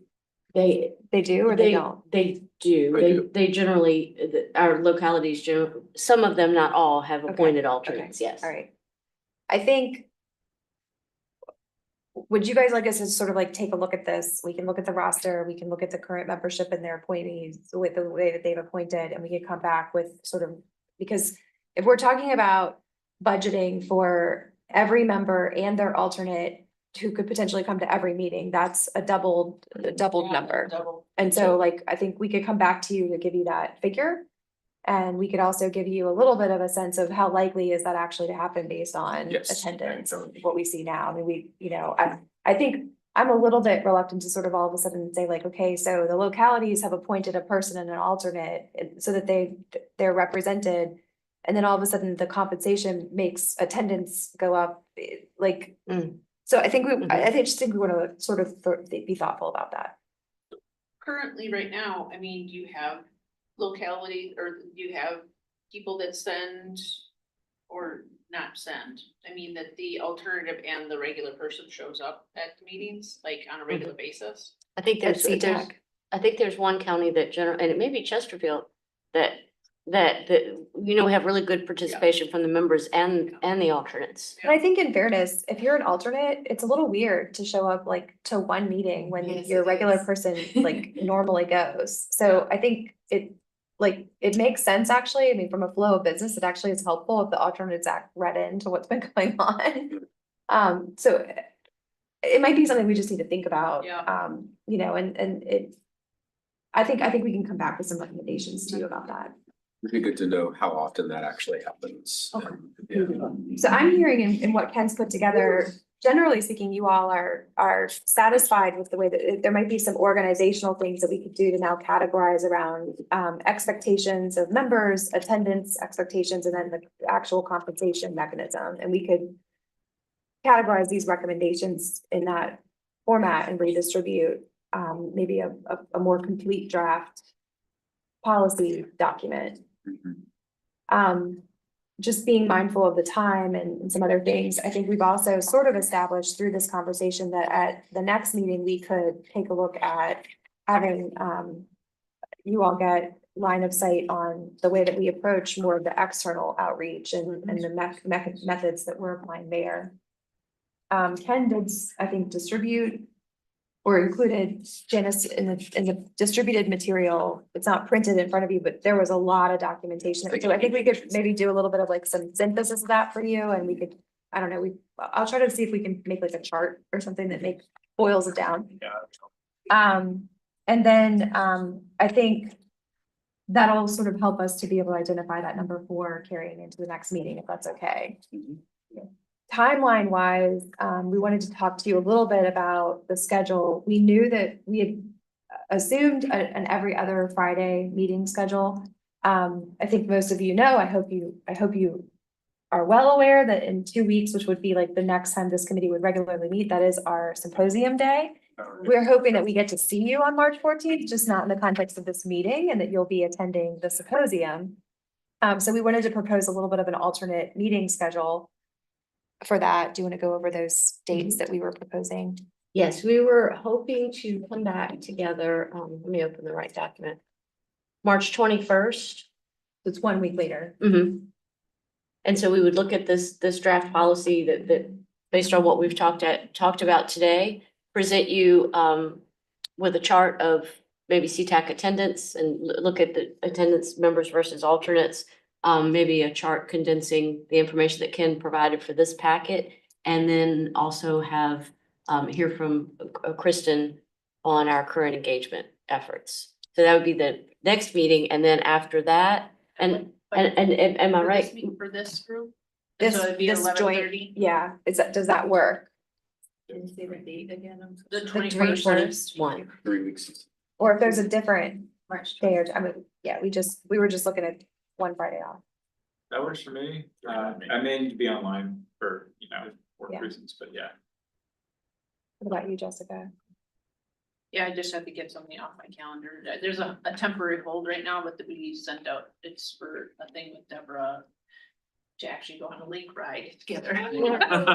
They They do or they don't? They do, They do. they generally, our localities, some of them, not all, have Okay, appointed Okay, alternates, yes. all right. I think. Would you guys like us to sort of like take a look at this? We can look at the roster, we can look at the current membership and their appointees with the way that they've appointed, and we can come back with sort of. Because if we're talking about budgeting for every member and their alternate who could potentially come to every meeting, that's a doubled number. And so like, I think we could come back to you to give you that figure. And we could also give you a little bit of a sense of how likely is that actually to happen based on Yes. attendance and what we see now. I mean, I think I'm a little bit reluctant to sort of all of a sudden say like, okay, so the localities have appointed a person and an alternate so that they're represented. And then all of a sudden the compensation makes attendance go up, like. So I think just think we want to sort of be thoughtful about that. Currently, right now, I mean, do you have locality, or do you have people that send or not send? I mean, that the alternative and the regular person shows up at the meetings, like on a regular basis? I think At there's, CTAC. I think there's one county that and it may be Chesterfield, that we have really good participation from the members and the alternates. And I think in fairness, if you're an alternate, it's a little weird to show up like to one meeting when Yes, your it regular is. person like normally goes. So I think it makes sense, actually. I mean, from a flow of business, it actually is helpful if the alternates act read into what's been going on. So it might be something we just need to think about. Yeah. And I think we can come back with some recommendations to you about that. It'd be good to know how often that actually happens. Okay. Yeah. So I'm hearing in what Ken's put together, generally speaking, you all are satisfied with the way that there might be some organizational things that we could do to now categorize around expectations of members, attendance expectations, and then the actual compensation mechanism. And we could categorize these recommendations in that format and redistribute maybe a more complete draft policy document. Just being mindful of the time and some other things, I think we've also sort of established through this conversation that at the next meeting, we could take a look at having you all get line of sight on the way that we approach more of the external outreach and the methods that we're applying there. Ken did, I think, distribute or included Janice in the distributed material. It's not printed in front of you, but there was a lot of documentation. So I think we could maybe do a little bit of like some synthesis of that for you, and we could, I don't know, I'll try to see if we can make like a chart or something that boils it down. And then I think that'll sort of help us to be able to identify that number 4 carrying into the next meeting, if that's okay. Timeline wise, we wanted to talk to you a little bit about the schedule. We knew that we had assumed an every other Friday meeting schedule. I think most of you know, I hope you are well aware that in 2 weeks, which would be like the next time this committee would regularly meet, that is our symposium day. We're hoping that we get to see you on March 14th, just not in the context of this meeting, and that you'll be attending the symposium. So we wanted to propose a little bit of an alternate meeting schedule for that. Do you want to go over those dates that we were proposing? Yes, we were hoping to come back together, let me open the right document. March 21st. It's 1 week later. And so we would look at this draft policy that based on what we've talked about today, present you with a chart of maybe CTAC attendance and look at the attendance members versus alternates. Maybe a chart condensing the information that Ken provided for this packet, and then also have hear from Kristen on our current engagement efforts. So that would be the next meeting, and then after that, and am I right? For this group? This So it'd be joint, 11:30? yeah, does that work? The The 21st. 21st, One. 3 weeks. or if there's a different March. day or, I mean, yeah, we were just looking at one Friday off. That works for me. I may need to be online for, work Yeah. reasons, but yeah. What about you, Jessica? Yeah, I just have to get something off my calendar. There's a temporary hold right now, but we sent out, it's for a thing with Deborah. To actually go on a lake ride together.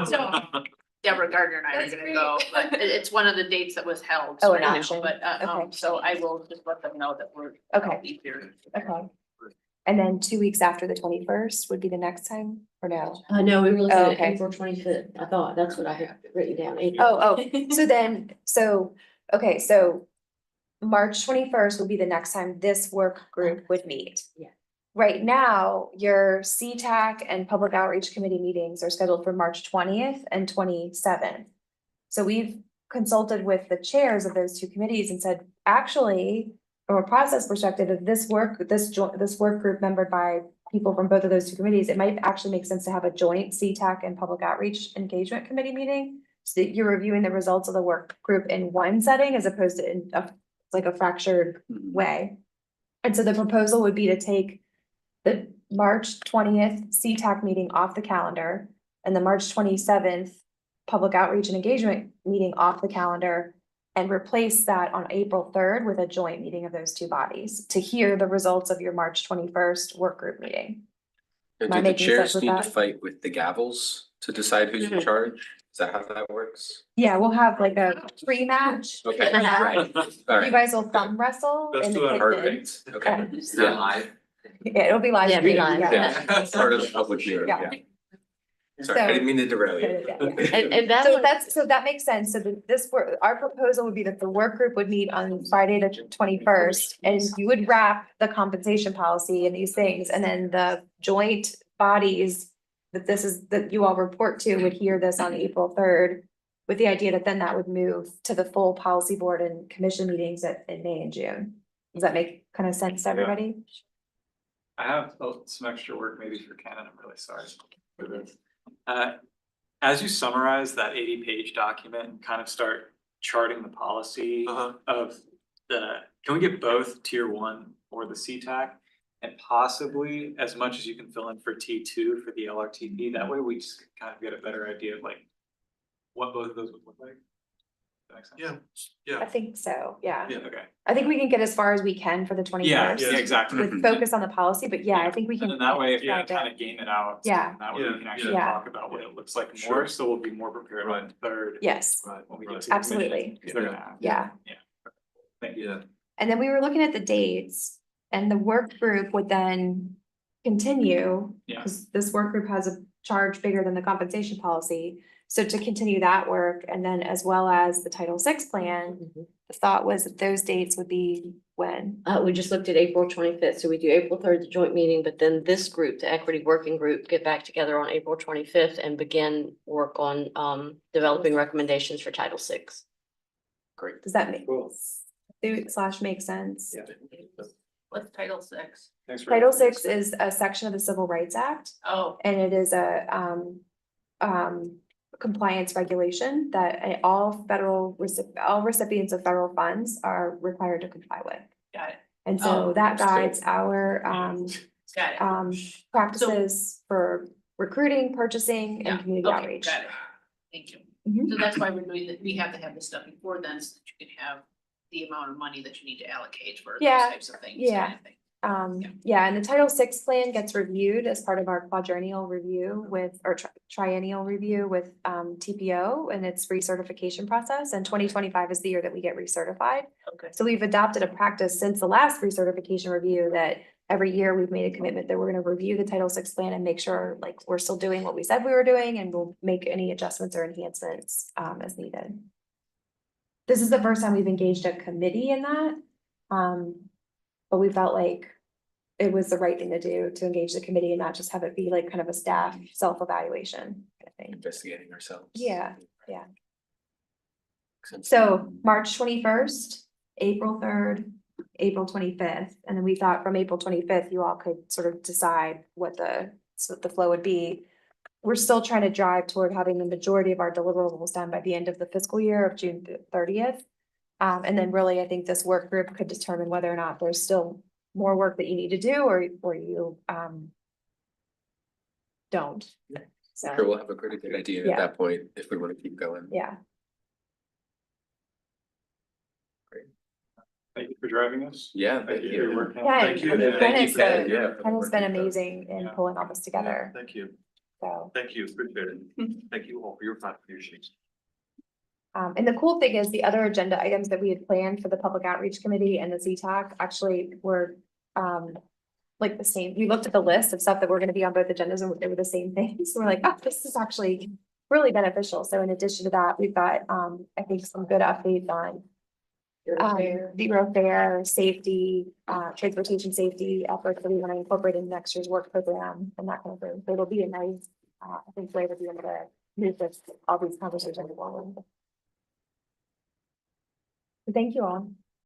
So Deborah Gardner and I are That's gonna go, but it's one of the dates that was held. Oh, an right now, option. But Okay. so I will just let them know that we're. Okay. I'll be here. Okay. And then 2 weeks after the 21st would be the next time, or no? No, we were looking Oh, at okay. April 25th. I thought that's what I had written down. April. Oh, okay, so March 21st would be the next time this work group would meet. Yeah. Right now, your CTAC and Public Outreach Committee meetings are scheduled for March 20th and 27th. So we've consulted with the chairs of those two committees and said, actually, from a process perspective, if this work group membered by people from both of those two committees, it might actually make sense to have a joint CTAC and Public Outreach Engagement Committee meeting. So that you're reviewing the results of the work group in one setting as opposed to in a fractured way. And so the proposal would be to take the March 20th CTAC meeting off the calendar and the March 27th Public Outreach and Engagement meeting off the calendar and replace that on April 3rd with a joint meeting of those two bodies to hear the results of your March 21st work group meeting. And Am I do the making sense chairs with need to that? fight with the gavels to decide who's in Mhm. charge? Is that how that works? Yeah, we'll have like a pre-match. Okay, Yeah. right, all You right, guys will thumb wrestle Let's in do the it. kitchen. perfect, okay. Is that live? Yeah, it'll be live. Yeah, be streamed, live, yeah. Yeah, part of the public hearing, Yeah. yeah. Sorry, I didn't mean to derail you. Yeah, yeah. And that So one, so that makes sense. So our proposal would be that the work group would meet on Friday, the 21st. And you would wrap the compensation policy and these things, and then the joint bodies that you all report to would hear this on April 3rd. With the idea that then that would move to the full policy board and commission meetings in May and June. Does that make kind of sense to everybody? I have some extra work maybe for Ken, and I'm really sorry for this. As you summarize that 80-page document and kind of start charting the policy of can we get both tier 1 or the CTAC? And possibly as much as you can fill in for T2 for the LRTP, that way we just kind of get a better idea of like what both of those would look like. Does that make sense? Yeah, I think so, yeah. Yeah. Okay, I think we can get as far as we can for the 21st. yeah, exactly. With focus on the policy, but yeah, I think we And can. then that way, if you describe kind that. of game it out. Yeah. That way we can actually Yeah. talk about what it looks like more, Sure. so we'll be more prepared on the third. Yes, right, When we get right. to the Absolutely. commission, 'cause they're gonna have- yeah. Thank you. Yeah, And then we were looking at the dates and the work group would then continue. Yeah. Because this work group has a charge bigger than the compensation policy. So to continue that work and then as well as the Title VI plan, the thought was that those dates would be when? we just looked at April 25th, so we do April 3rd, the joint meeting, but then this group, the equity working group, get back together on April 25th and begin work on developing recommendations for Title VI. Great. Does that make? Cool. Make sense? Yeah. What's Title VI? Thanks for. Title VI is a section of the Civil Rights Act. Oh, And it is a compliance regulation that all recipients of federal funds are required to comply with. got it, And so Oh, that guides our got it. practices for recruiting, purchasing, Yeah, and community okay, outreach. got it. Thank you. Mhm. So that's why we're doing that. We have to have this stuff before then, so that you can have the amount of money that you need to allocate for those Yeah, types of things. yeah. kind of thing. Yeah. Yeah, and the Title VI plan gets reviewed as part of our quadrennial review triennial review with TPO and its recertification process, and 2025 is the year that we get recertified. Okay. So we've adopted a practice since the last recertification review that every year we've made a commitment that we're gonna review the Title VI plan and make sure like we're still doing what we said we were doing, and we'll make any adjustments or enhancements as needed. This is the first time we've engaged a committee in that. But we felt like it was the right thing to do to engage the committee and not just have it be like kind of a staff self-evaluation kind of thing. Investigating ourselves. Yeah, yeah. Makes sense. So March 21st, April 3rd, April 25th, and then we thought from April 25th, you all could sort of decide what the flow would be. we're still trying to drive toward having the majority of our deliverables done by the end of the fiscal year of June 30th. And then really, I think this work group could determine whether or not there's still more work that you need to do or you don't. Sure, So, we'll have a pretty good idea at Yeah. that point if we want to keep going. yeah, Thank you for driving us. Yeah, Thank thank you for your you. work. yeah. Thank you. I mean, Thank you, Ken Ken, has yeah. for the Ken has work been you've done. amazing in Yeah. pulling all this together, Thank you. so. Thank you. Appreciate it. Thank you all for your contributions. And the cool thing is the other agenda items that we had planned for the Public Outreach Committee and the CTAC actually were like the same. We looked at the list of stuff that were gonna be on both agendas and they were the same things. So we're like, oh, this is actually really beneficial. So in addition to that, we've got I think some good updates on zero fare, safety, transportation safety efforts that we want to incorporate in next year's work program and that kind of thing. So it'll be a nice, I think, way to be able to move this, all these conversations along. Thank you all.